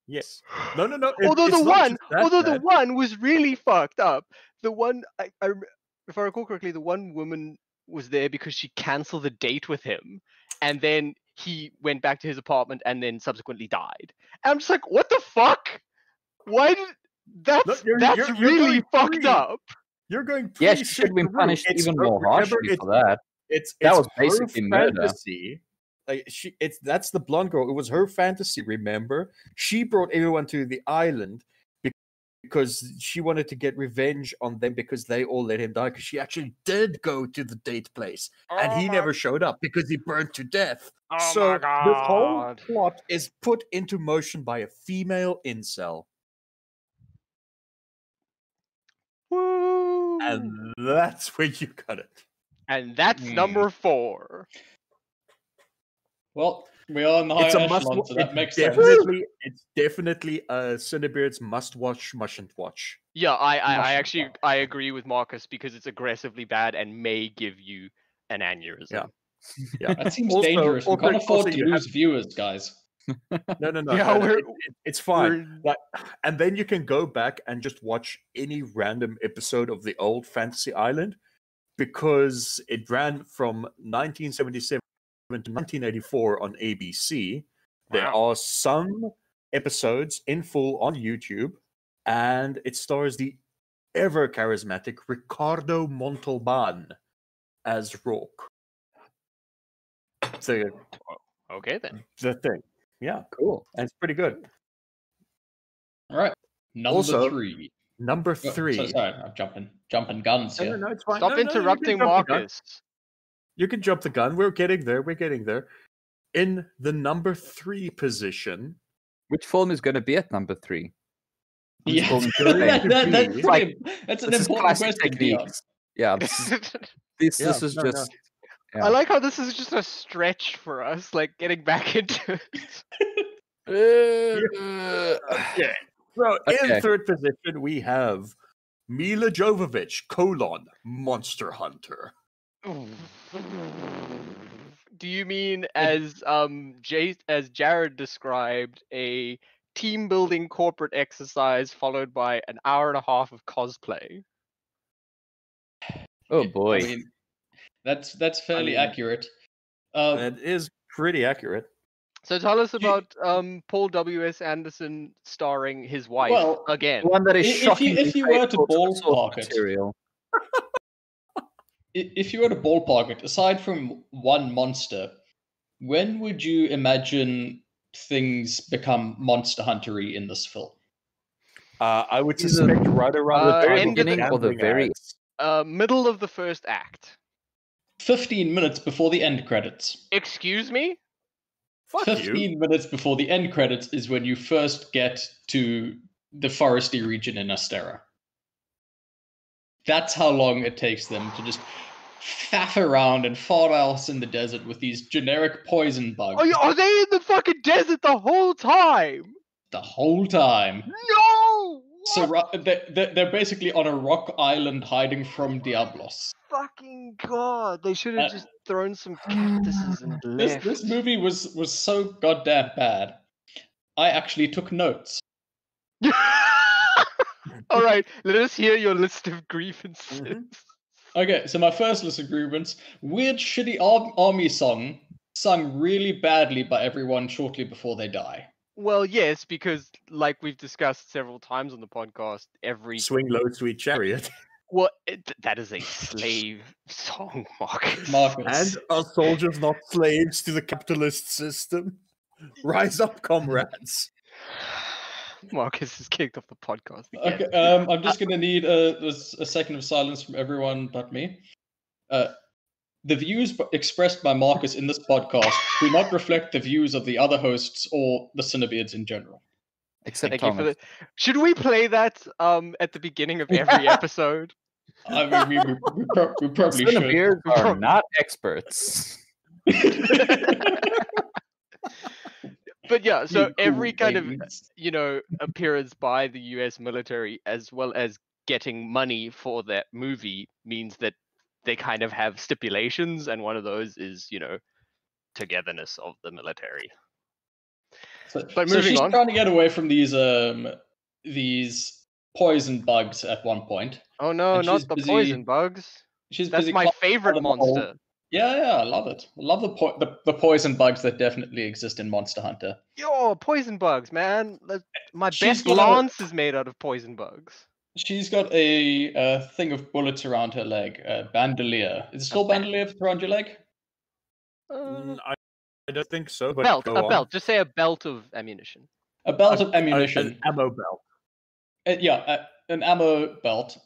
Yes. No. Although it's the not one, just that the bad. one was really fucked up. The one, if I recall correctly, the one woman was there because she canceled the date with him, and then he went back to his apartment and then subsequently died. And I'm just like, what the fuck? Why did that's Look, that's you're really going fucked pre. up. You're going Yeah, she should have been switcheroo. punished It's even her- more remember, harshly for that. It's That was her basically murder. fantasy. Like that's the blonde girl. It was her fantasy. Remember, she brought everyone to the island because she wanted to get revenge on them because they all let him die. Because she actually did go to the date place, and he never showed up because he burned to death. Oh So my this whole God. plot is put into motion by a female incel. Woo! And that's where you got it. And that's number 4. Well, we are in the higher It's a must. echelon, so that makes sense. It's definitely a Cinebeard's must-watch, mustn't watch. Yeah, I Mustn't actually watch. I agree with Marcus because it's aggressively bad and may give you an aneurysm. Yeah. Yeah. That seems Also- dangerous. We also- can't afford also to you lose viewers, guys. No. Yeah, no, it's fine. we're- Like, and then you can go back and just watch any random episode of the old Fantasy Island because it ran from 1977 to 1984 on ABC. There Wow. are some episodes in full on YouTube, and it stars the ever charismatic Ricardo Montalban as Rourke. So Okay then. the thing, yeah, Cool. and it's pretty good. All right, number Also, 3. Number Oh, 3. So sorry, I'm jumping guns No, here. no, it's fine. Stop No, you can interrupting jump the gun. Marcus. You can jump the gun. We're getting there. We're getting there. In the number 3 position, Which film is going to be at number 3? Yeah, going to that's be- pretty. That's an This is important classic question, Dion. techniques. Yeah, this Yeah, is no. just. Yeah. I like how this is just a stretch for us, like getting back into it. okay. So Okay. in third position, we have Mila Jovovich, Monster Hunter. Do you mean as Jared described, a team building corporate exercise followed by an hour and a half of cosplay? Oh boy. I mean, that's fairly mean, accurate. That is pretty accurate. So tell us about Paul W.S. Anderson starring his wife Well, again. One that is if you- shocking. if you were to ballpark it- material. If you were to ballpark it, aside from one monster, when would you imagine things become Monster Huntery in this film? I would Either- suspect right around the very time of beginning or the gambling very- ads. Middle of the first act. 15 minutes before the end credits. Excuse me? Fuck you. 15 minutes before the end credits is when you first get to the foresty region in Astera. That's how long it takes them to just faff around and far else in the desert with these generic poison bugs Are they in the fucking desert the whole time? the whole time. No! So they're basically on a rock island hiding from Diablos. Fucking god! They should have Uh, just thrown some cactuses and left. This movie was so goddamn bad. I actually took notes. All right, let us hear your list of grievances. Mhm. Okay, so my first list of grievance: weird, shitty army song sung really badly by everyone shortly before they die. Well, yes, because like we've discussed several times on the podcast, every Swing low, sweet chariot. that is a slave song, Marcus. Marcus. And are soldiers not slaves to the capitalist system? Rise up, comrades. Marcus is kicked off the podcast again. Okay, I'm just gonna need a second of silence from everyone but me. The views expressed by Marcus in this podcast do not reflect the views of the other hosts or the Cinebeards in general. Except Thank you for Thomas. the. Should we play that at the beginning of every episode? I mean, we probably should. Cinebeards are not experts. But yeah, so You every cool kind of babies. appearance by the U.S. military, as well as getting money for that movie, means that they kind of have stipulations, and one of those is togetherness of the military. So, But so moving she's on. trying to get away from these poison bugs at one point. Oh no, And she's not the busy- poison bugs. She's That's busy my climbing favorite out of the hole. monster. Yeah, I love it. I love the poison bugs that definitely exist in Monster Hunter. Yo, poison bugs, man. My She's best got a- lance is made out of poison bugs. She's got a thing of bullets around her leg, a bandolier. Is it still bandolier around your leg? I don't think so, but Belt, go a on. belt. Just say a belt of ammunition. A belt of ammunition. An ammo belt. An ammo belt.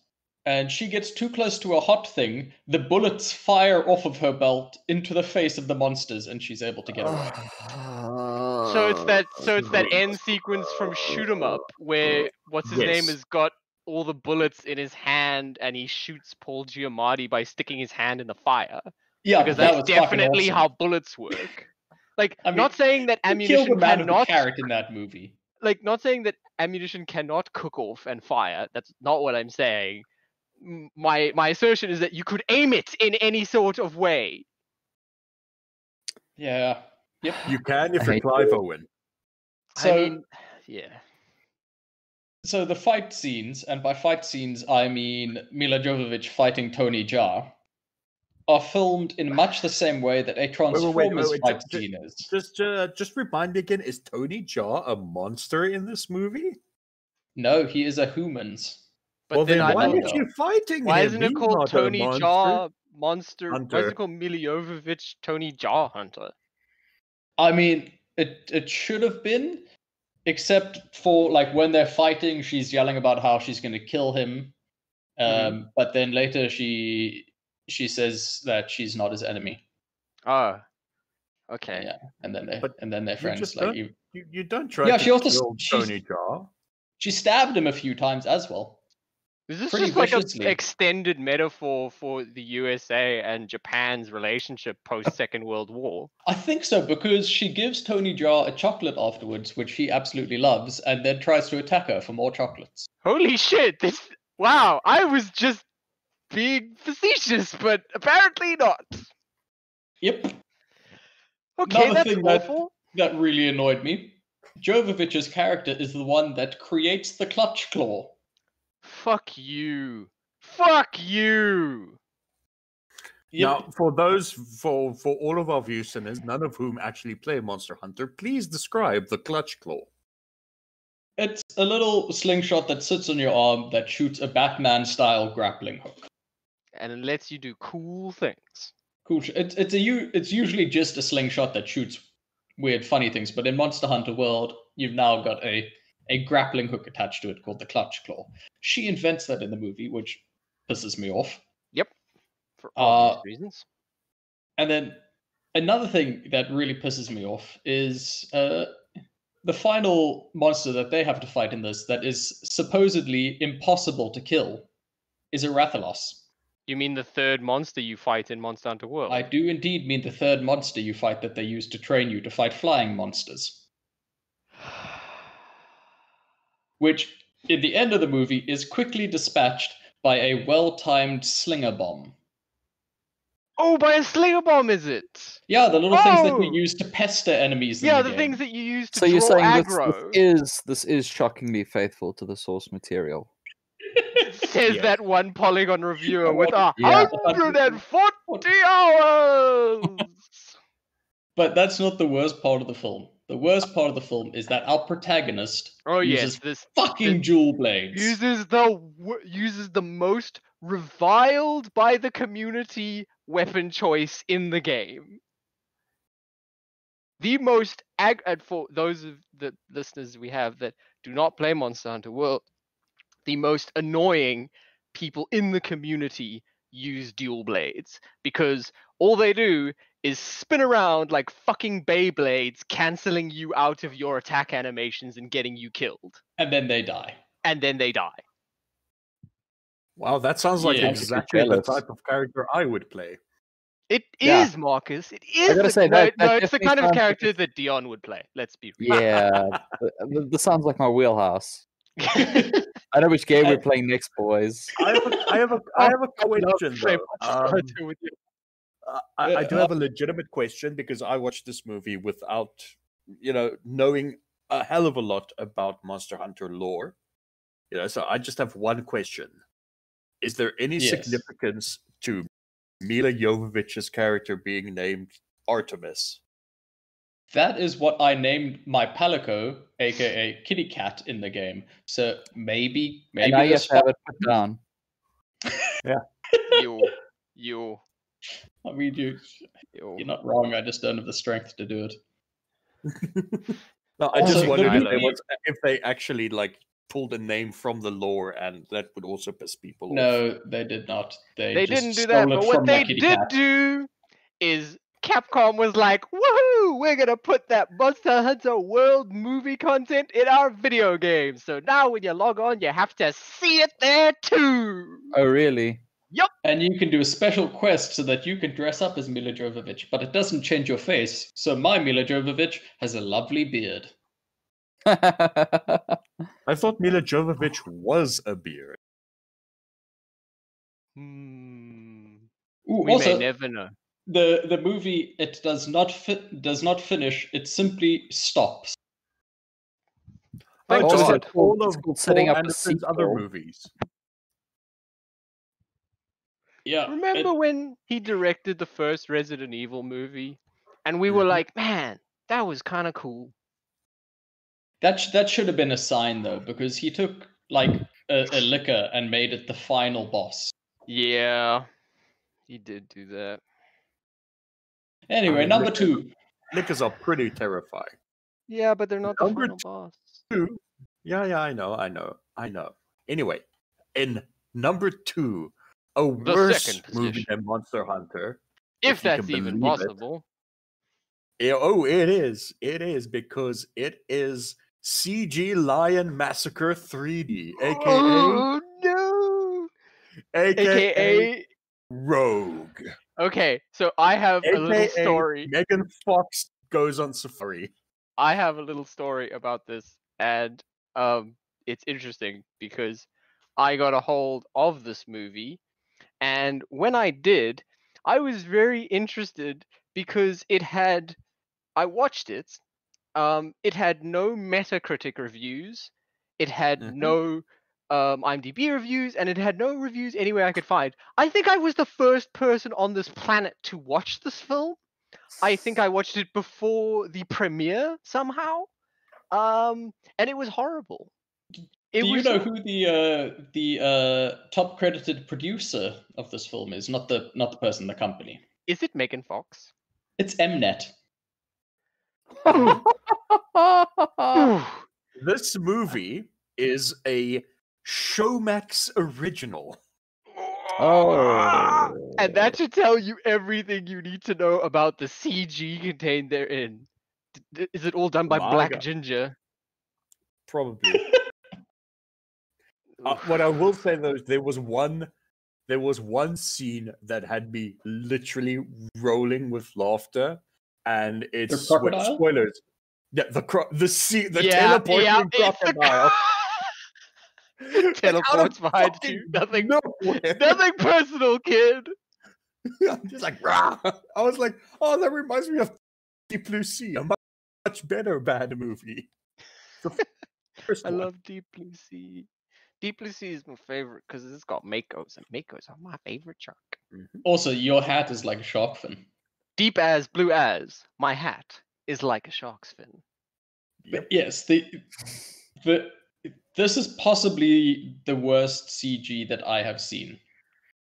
And she gets too close to a hot thing. The bullets fire off of her belt into the face of the monsters, and she's able to get away. So it's that end sequence from Shoot 'em Up where what's his name Yes. has got all the bullets in his hand and he shoots Paul Giamatti by sticking his hand in the fire. Yeah, Because that that's was fucking definitely awesome. how bullets work. Like, I mean, not saying that He killed the ammunition man with the cannot carrot in that movie. like not saying that ammunition cannot cook off and fire. That's not what I'm saying. My assertion is that you could aim it in any sort of way. Yeah. Yep. You can if I you're hate Clive you. Owen. So, I mean, yeah. so the fight scenes, and by fight scenes I mean Mila Jovovich fighting Tony Jaa, are filmed in much the same way that a Transformers fight scene is. Just remind me again, is Tony Jaa a monster in this movie? No, he is a humans. But Well, then then I why thought, is you fighting why him? isn't it He's called not a Tony monster. Jaa Monster? Why is Hunter. it called Mila Jovovich Tony Jaa Hunter? I mean, it should have been, except for like when they're fighting, she's yelling about how she's going to kill him. But then later she says that she's not his enemy. Oh, okay. Yeah, and then they're But friends. just Like don't- You don't try Yeah, to she also- kill she's- Tony Jaa. she stabbed him a few times as well. Is this Pretty just like an viciously. extended metaphor for the USA and Japan's relationship post Second World War? I think so, because she gives Tony Jaa a chocolate afterwards, which he absolutely loves, and then tries to attack her for more chocolates. Holy shit! Wow, I was just being facetious, but apparently not. Yep. Okay, Another that's thing that- awful. That really annoyed me. Jovovich's character is the one that creates the clutch claw. Fuck you. Fuck you. Yep. Now, for all of our viewers, none of whom actually play Monster Hunter, please describe the clutch claw. It's a little slingshot that sits on your arm that shoots a Batman-style grappling hook. And it lets you do cool things. Cool. It's usually just a slingshot that shoots weird, funny things, but in Monster Hunter World, you've now got a grappling hook attached to it called the clutch claw. She invents that in the movie, which pisses me off. Yep. For obvious reasons. And then another thing that really pisses me off is the final monster that they have to fight in this that is supposedly impossible to kill is a Rathalos. You mean the third monster you fight in Monster Hunter World? I do indeed mean the third monster you fight that they use to train you to fight flying monsters. Which, in the end of the movie, is quickly dispatched by a well-timed slinger bomb. Oh, by a slinger bomb, is it? Yeah, the little things that Oh! you use to pester enemies in Yeah, the the game. things that you use to So draw you're saying aggro. this is shockingly faithful to the source material. Says Yes. that one Polygon reviewer with Yeah. 140 hours. But that's not the worst part of the film. The worst part of the film is that our protagonist Oh yes, uses this fucking jewel blades. uses the most reviled by the community weapon choice in the game. The most and for those of the listeners we have that do not play Monster Hunter World, the most annoying people in the community use dual blades because all they do is spin around like fucking Beyblades, canceling you out of your attack animations and getting you killed. And then they die. And then they die. Wow, that sounds like Yeah, exactly the jealous. type of character I would play. It Yeah. is, Marcus. It is. gotta say, no, that it's the definitely kind of sounds like character that Dion would play. Let's be real. Yeah, this sounds like my wheelhouse. I know which game we're playing next, boys. I have a question Play though. Monster Hunter with you. I do have a legitimate question because I watched this movie without, knowing a hell of a lot about Monster Hunter lore. So I just have one question: is there any Yes. significance to Mila Jovovich's character being named Artemis? That is what I named my Palico, aka Kitty Cat, in the game. So maybe And now you have this to have it put down. You. I mean, you're not wrong. I just don't have the strength to do it. No, I Also, just the wondered movie- if they actually pulled a name from the lore, and that would also piss people off. No, they did not. They just didn't do that, stole it but what from my they kitty did cat. do is Capcom was like, woohoo, we're gonna put that Monster Hunter World movie content in our video game. So now when you log on, you have to see it there too. Oh, really? And you can do a special quest so that you can dress up as Mila Jovovich, but it doesn't change your face. So my Mila Jovovich has a lovely beard. I thought Mila Jovovich was a beard. Ooh, We also, may never know. the movie, it does not finish. It simply stops. Thank Oh, God. just God. like all It's of called setting Paul up a Anderson's other sequel. movies. Yeah. Remember when he directed the first Resident Evil movie? And we were Mhm. like, man, that was kind of cool. That should have been a sign though, because he took like a liquor and made it the final boss. Yeah, he did do that. Anyway, mean, number liquor- 2. Lickers are pretty terrifying. Yeah, but they're not the Number final boss. Yeah, I know. Anyway, in number 2, a The worse second movie position. than Monster Hunter. If you that's can even believe it. possible. It is. It is because it is CG Lion Massacre 3D, aka Oh no! AKA. Rogue, Okay, so I have a little aka story. Megan Fox goes on safari. I have a little story about this, and it's interesting because I got a hold of this movie, and when I did, I was very interested because I watched it. It had no Metacritic reviews, it had Mhm. no IMDb reviews, and it had no reviews anywhere I could find. I think I was the first person on this planet to watch this film. I think I watched it before the premiere somehow. And it was horrible. It Do you was know who the top credited producer of this film is? Not the person, the company. Is it Megan Fox? It's Mnet. Ooh, This movie is a Showmax original. Oh. and that should tell you everything you need to know about the CG contained therein. Is it all done by My Black God. Ginger? Probably. What I will say though is there was one scene that had me literally rolling with laughter, and it's crocodile? spoilers. Yeah, the Yeah, teleporting it's the crocodile. teleports Like, out of behind fucking you. Nothing, nowhere. nothing personal, kid. I'm just like, rah! I was like, oh, that reminds me of Deep Blue Sea, a much better bad movie. The first I one. love Deep Blue Sea. Deep Blue Sea is my favorite because it's got Makos, and Makos are my favorite shark. Also, your hat is like a shark fin. Deep as, blue as, my hat is like a shark's fin. Yep. Yes, this is possibly the worst CG that I have seen.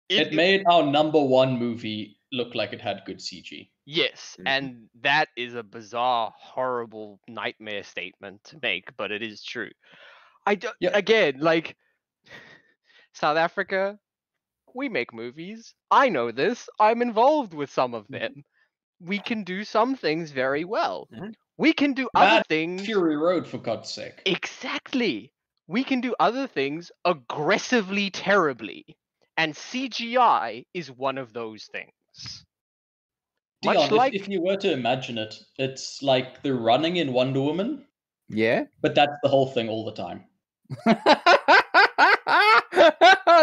It made our number 1 movie look like it had good CG. Yes, Mhm. and that is a bizarre, horrible nightmare statement to make, but it is true. Yep. Again, like South Africa, we make movies. I know this. I'm involved with some of them. We can do some things very well. Mhm. We can do other Mad things. Fury Road, for God's sake. Exactly. We can do other things aggressively terribly. And CGI is one of those things. Dion, Much like if you were to imagine it, it's like the running in Wonder Woman, Yeah. but that's the whole thing all the time.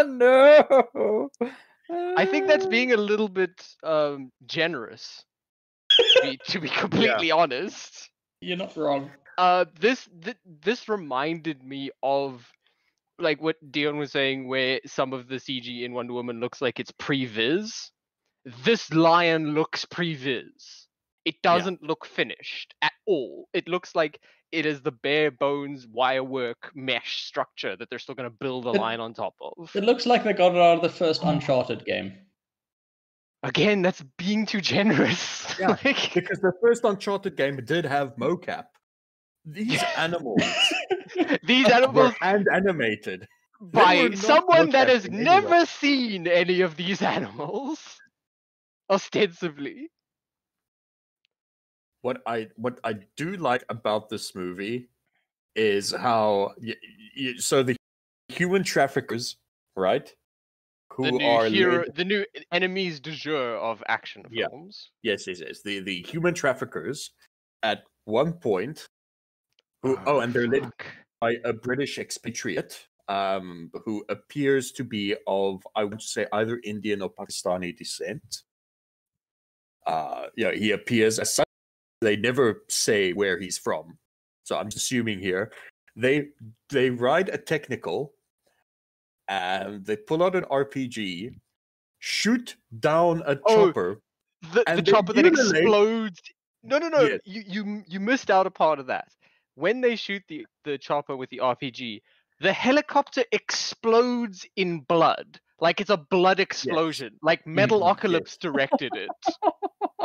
No. I think that's being a little bit generous. To be completely honest. You're not wrong. This reminded me of like what Dion was saying, where some of the CG in Wonder Woman looks like it's pre-viz. This lion looks pre-viz. It doesn't look finished at all. It looks like it is the bare bones wirework mesh structure that they're still going to build a lion on top of. It looks like they got it out of the first Uncharted game. Again, that's being too generous. Yeah, because the first Uncharted game did have mocap. These animals These were animals hand animated. by were not someone that mocap has in any never seen any of these animals, ostensibly. what I do like about this movie is how so the human traffickers, right? The Who new are hero, led, the new enemies du jour of action Yeah. films. yes. The human traffickers at one point and they're led fuck. by a British expatriate who appears to be of, I would say, either Indian or Pakistani descent. He appears as such. They never say where he's from, so I'm assuming here they ride a technical and they pull out an RPG, shoot down a Oh, chopper, The and chopper that then mutilate- explodes. No, no, no. Yes. You missed out a part of that. When they shoot the chopper with the RPG, the helicopter explodes in blood. Like it's a blood explosion. Like Metalocalypse directed it.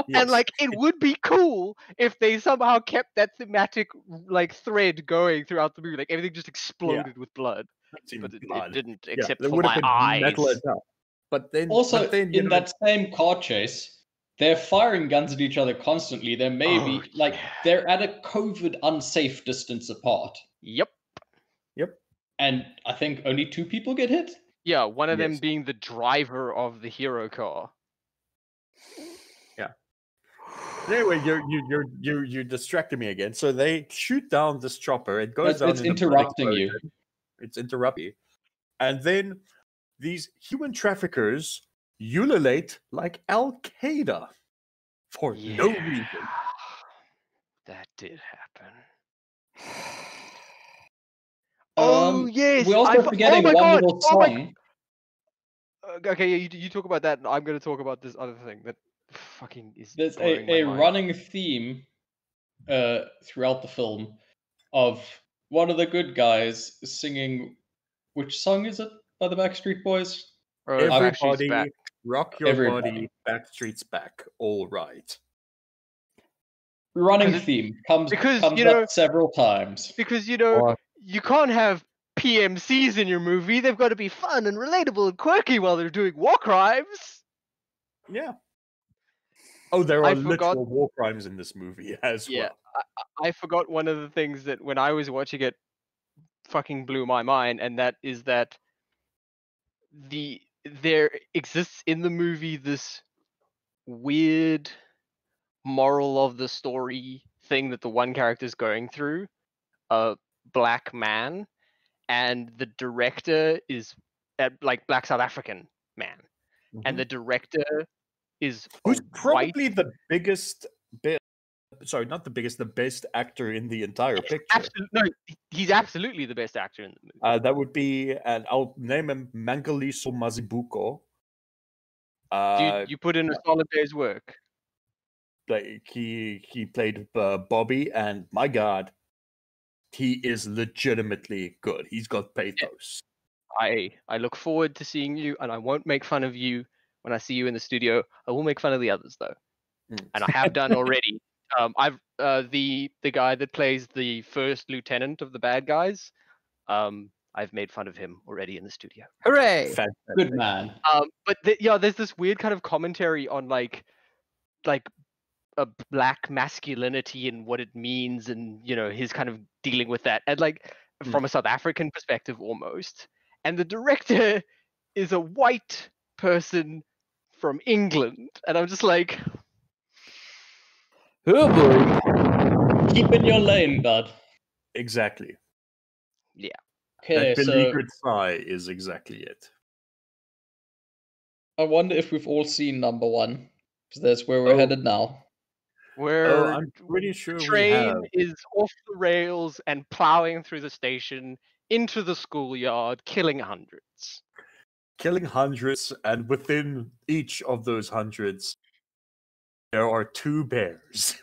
Yes. And like it would be cool if they somehow kept that thematic like thread going throughout the movie. Like everything just exploded with blood. It's in But it blood. didn't, Yeah, except there for would have my been eyes. metal as well. But then, Also, you in know, that same car chase, they're firing guns at each other constantly. They're maybe Oh, they're at a COVID unsafe distance apart, Yep. and I think only 2 people get hit. Yeah, one of them Yes. being the driver of the hero car. anyway, you're distracting me again. So they shoot down this chopper. It goes down. It's in a blood interrupting you. explosion. It's interrupting, and then these human traffickers ululate like Al Qaeda for no reason. That did happen. Oh yes, We're also forgetting my one God! little Oh my- song. Okay, yeah, you talk about that, and I'm gonna talk about this other thing that fucking is. There's blowing a my mind. running theme throughout the film of one of the good guys singing. Which song is it by the Backstreet Boys? Backstreet's Everybody, Back. rock your Everybody. body. Backstreet's back. All right. Running 'Cause theme comes because, comes you know- up several times. Because you can't have PMCs in your movie. They've got to be fun and relatable and quirky while they're doing war crimes. Yeah. Oh, there I are forgot- literal war crimes in this movie as Yeah. well. I forgot one of the things that when I was watching it fucking blew my mind, and that is that there exists in the movie this weird moral of the story thing that the one character is going through, a black man, and the director is like black South African man, and the director is Who's a probably white, the biggest sorry, not the biggest, the best actor in the entire picture. he's absolutely the best actor in the movie. That would be, and I'll name him Mangaliso Mazibuko. Dude, you put in a solid day's work. Like he played Bobby, and my God, he is legitimately good. He's got pathos. I look forward to seeing you, and I won't make fun of you when I see you in the studio. I will make fun of the others though, and I have done already. I've the guy that plays the first lieutenant of the bad guys. I've made fun of him already in the studio. Hooray! Fantastic. Good man. But there's this weird kind of commentary on like a black masculinity and what it means, and his kind of dealing with that, and like from a South African perspective almost. And the director is a white person from England, and I'm just like, Oh boy. Keep in your lane, bud. Exactly. yeah. Okay, That so beleaguered sigh is exactly it. I wonder if we've all seen number 1, because that's where we're Oh. headed now. Where I'm pretty sure the we train have. is off the rails and plowing through the station into the schoolyard, killing hundreds. Killing hundreds, and within each of those hundreds, there are 2 bears.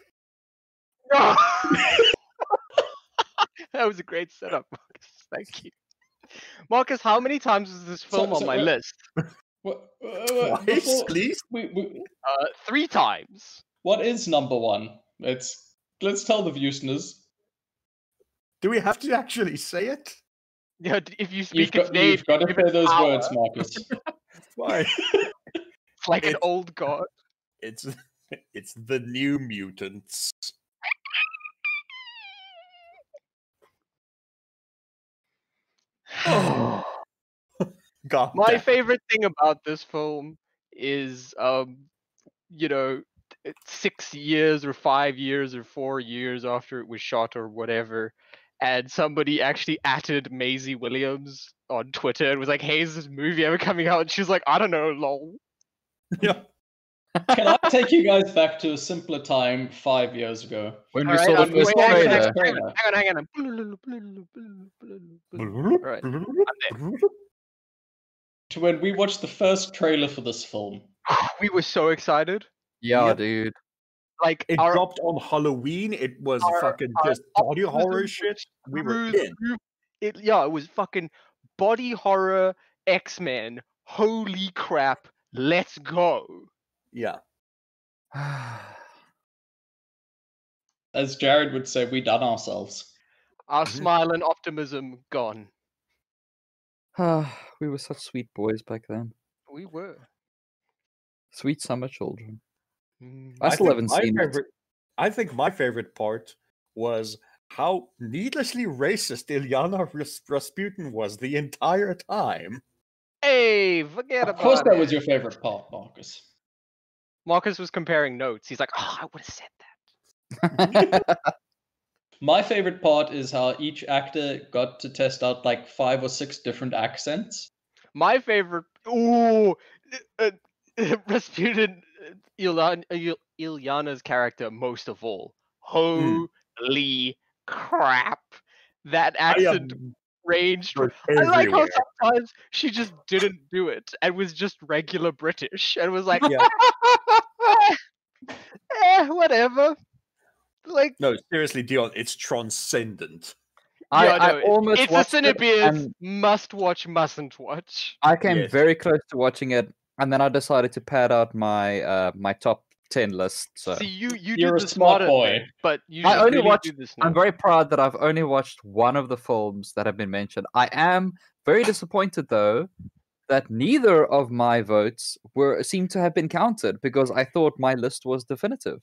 That was a great setup, Marcus. Thank you. Marcus, how many times is this film on my list? Twice, Before- at least. 3 times. What is number 1? Let's tell the listeners. Do we have to actually say it? Yeah, if you speak its name, You've got to give say it those power. words, Marcus. Why? It's like an It's- old god. It's the New Mutants. God My damn. favorite thing about this film is, you know, 6 years or 5 years or 4 years after it was shot or whatever, and somebody actually atted Maisie Williams on Twitter and was like, "Hey, is this movie ever coming out?" And she was like, "I don't know, lol." Yeah. Can I take you guys back to a simpler time 5 years ago? When All we right, saw the I'm- first wait, hang on, trailer. hang on. Right. To when we watched the first trailer for this film. We were so excited. Yeah, Yep. dude. Like It our dropped on Halloween. It was fucking our just body optimism horror was shit. We were through the in. roof. It was fucking body horror X-Men. Holy crap! Let's go. Yeah. As Jared would say, we done ourselves. Our Mhm. smile and optimism gone. We were such sweet boys back then. We were. Sweet summer children. Mm. I still think haven't my seen it. favorite, I think my favorite part was how needlessly racist Ilyana Rasputin was the entire time. Hey, forget Of course, about that it. was your favorite part, Marcus. Marcus was comparing notes. He's like, "Oh, I would have said that." My favorite part is how each actor got to test out like 5 or 6 different accents. My favorite. Ooh, Rasputin, Ilyana's character most of all. Holy crap! That accent ranged. was I like how everywhere. sometimes she just didn't do it and was just regular British and was like, Yeah. whatever. Like, No, seriously, Dion, it's transcendent. yeah, I no, almost it's a watched it, Cinebeers and must watch, mustn't watch. I came Yes. very close to watching it, and then I decided to pad out my my top 10 list. So See, you You're did a the smart smarter boy. thing, but you I should only really watched- do this now. I'm very proud that I've only watched one of the films that have been mentioned. I am very disappointed though that neither of my votes seem to have been counted because I thought my list was definitive.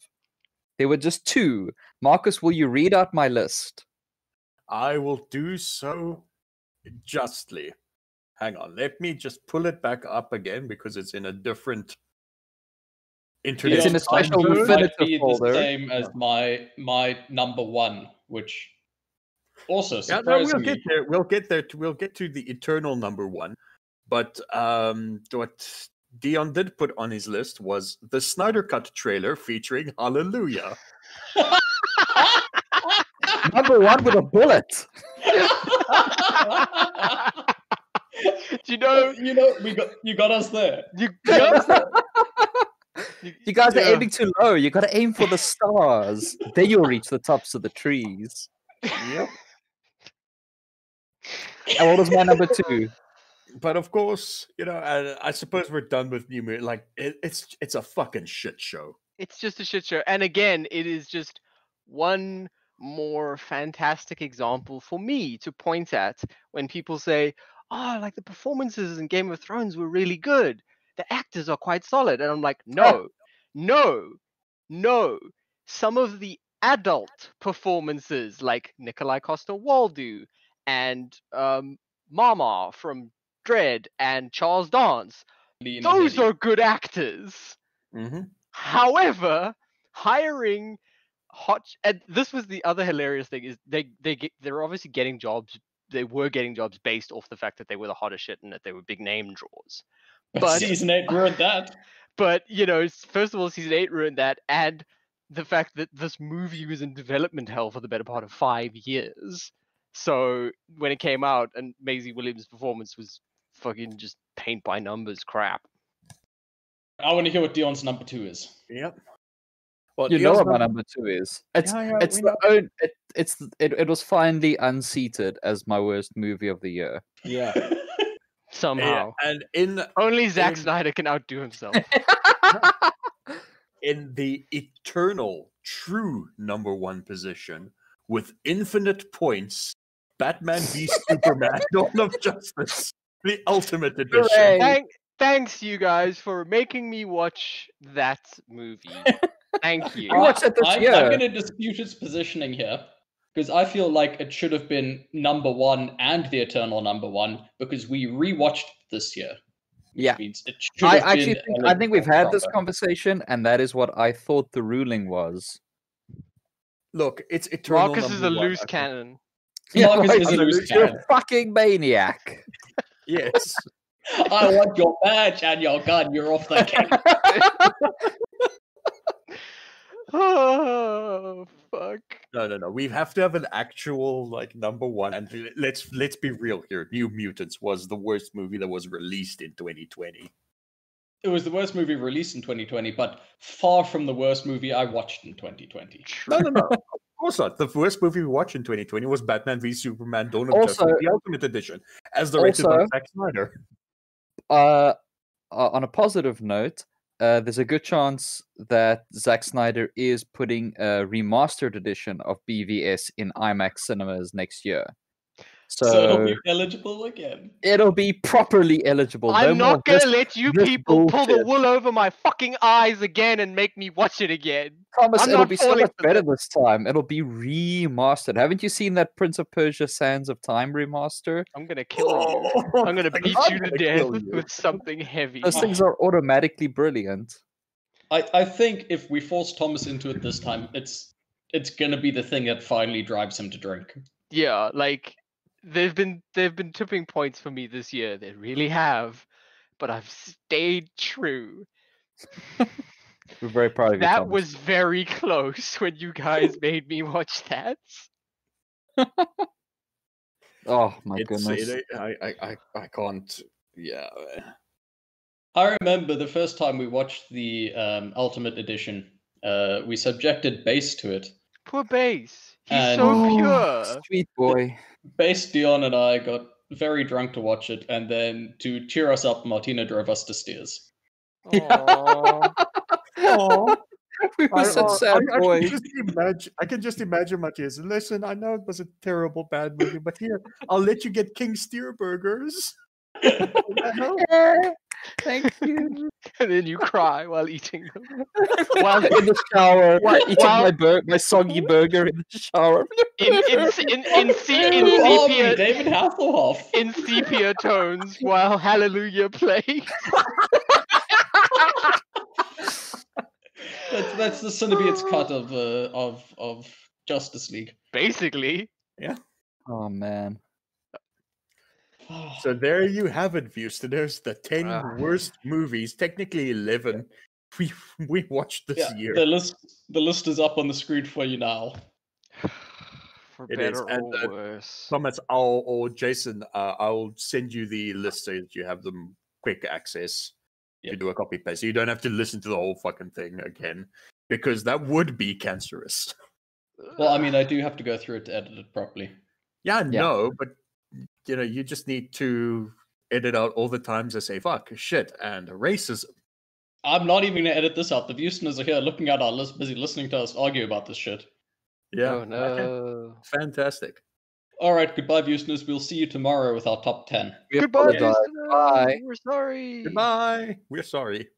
There were just 2. Marcus, will you read out my list? I will do so justly. Hang on, let me just pull it back up again because it's in a different internet. It's in a Dion's special answer definitive might be folder. the same as my number 1, which also Yeah, no, we'll surprisingly. get there. We'll get there. We'll get to the eternal number 1. But what Dion did put on his list was the Snyder Cut trailer featuring Hallelujah. Number 1 with a bullet. Do you know? you got us there. You got us there. You guys are Yeah. aiming too low. You got to aim for the stars. Then you'll reach the tops of the trees. Yep. And what was my number 2? But of course, I suppose we're done with new movie. Like it's a fucking shit show. It's just a shit show. And again, it is just one more fantastic example for me to point at when people say, "Oh, like the performances in Game of Thrones were really good. The actors are quite solid." And I'm like, no. Some of the adult performances, like Nikolai Coster-Waldau and Mama from Dread and Charles Dance, Lena those Headey. are good actors. Mm-hmm. However, hiring and this was the other hilarious thing is they're obviously getting jobs. They were getting jobs based off the fact that they were the hottest shit and that they were big name draws. But Season 8 ruined that. But first of all, season 8 ruined that, and the fact that this movie was in development hell for the better part of 5 years. So when it came out, and Maisie Williams' performance was fucking just paint by numbers crap. I want to hear what Dion's number 2 is. Yep. Well, You know Dion's what my number 2 is. It's Yeah, it's we the own, it was finally unseated as my worst movie of the year. Yeah. Somehow. And in Only Zack in- Snyder can outdo himself. in the eternal true number 1 position with infinite points, Batman v Superman: Dawn of Justice, the ultimate edition. Hooray. Thanks, you guys, for making me watch that movie. Thank you. You watched it this I'm year. going to dispute its positioning here. Because I feel like it should have been number 1 and the Eternal number 1 because we rewatched this year. Which Yeah. means it should I have actually been I think we've had this proper. conversation, and that is what I thought the ruling was. Look, it's eternal. Marcus is a number one, loose I think. cannon. Marcus right, is a loose you're cannon. a fucking maniac. Yes. I want your badge and your gun. You're off the case. Oh fuck. No. We have to have an actual like number one. And let's be real here. New Mutants was the worst movie that was released in 2020. It was the worst movie released in 2020, but far from the worst movie I watched in 2020. No. Of course not. The worst movie we watched in 2020 was Batman v Superman: Dawn of Also- Justice, the Ultimate Edition, as directed by Also- Zack Snyder. On a positive note, there's a good chance that Zack Snyder is putting a remastered edition of BVS in IMAX cinemas next year. So it'll be eligible again. It'll be properly eligible. I'm No more not gonna this- let you this people pull the bullshit. wool over my fucking eyes again and make me watch it again. Promise I'm it'll not be so falling much for better that. this time. It'll be remastered. Haven't you seen that Prince of Persia: Sands of Time remaster? I'm gonna kill you. I'm gonna beat you to death with something heavy. Those things are automatically brilliant. I think if we force Thomas into it this time, it's gonna be the thing that finally drives him to drink. Yeah, like they've been tipping points for me this year. They really have, but I've stayed true. We're very proud of you. That Thomas. was very close when you guys made me watch that. Oh my It's goodness. I can't. Yeah. I remember the first time we watched the Ultimate Edition, we subjected Base to it. Poor Base. He's And- so Oh, pure. sweet boy. Base, Dion, and I got very drunk to watch it, and then to cheer us up, Martina drove us to Steers. Aw. Oh, We were such sad boys. I can just imagine Matthias. Listen, I know it was a terrible, bad movie, but here, I'll let you get King Steer burgers. Thank you. And then you cry while eating them. While In the shower, eating while- my soggy burger in the shower. in Who are we, sepia David Hasselhoff? in sepia tones while Hallelujah plays. That's the Cinebeats cut of Justice League. Basically. Oh man. So there you have it, Viewsters. The 10 Ah. worst movies, technically 11, we watched this Yeah, year. the list is up on the screen for you now. For It is, better and, or worse. Thomas, or Jason, I'll send you the list so that you have them quick access to Yep. do a copy paste. So you don't have to listen to the whole fucking thing again, because that would be cancerous. Well, I mean, I do have to go through it to edit it properly. Yeah, Yeah. no, but you just need to edit out all the times I say fuck, shit, and racism. I'm not even gonna edit this out. The Viewsters are here looking at our list, busy listening to us argue about this shit. Yeah, Oh no. fantastic. All right, goodbye, Viewsters. We'll see you tomorrow with our top 10. We Goodbye, apologize. listeners. Bye. We're sorry. Goodbye. We're sorry.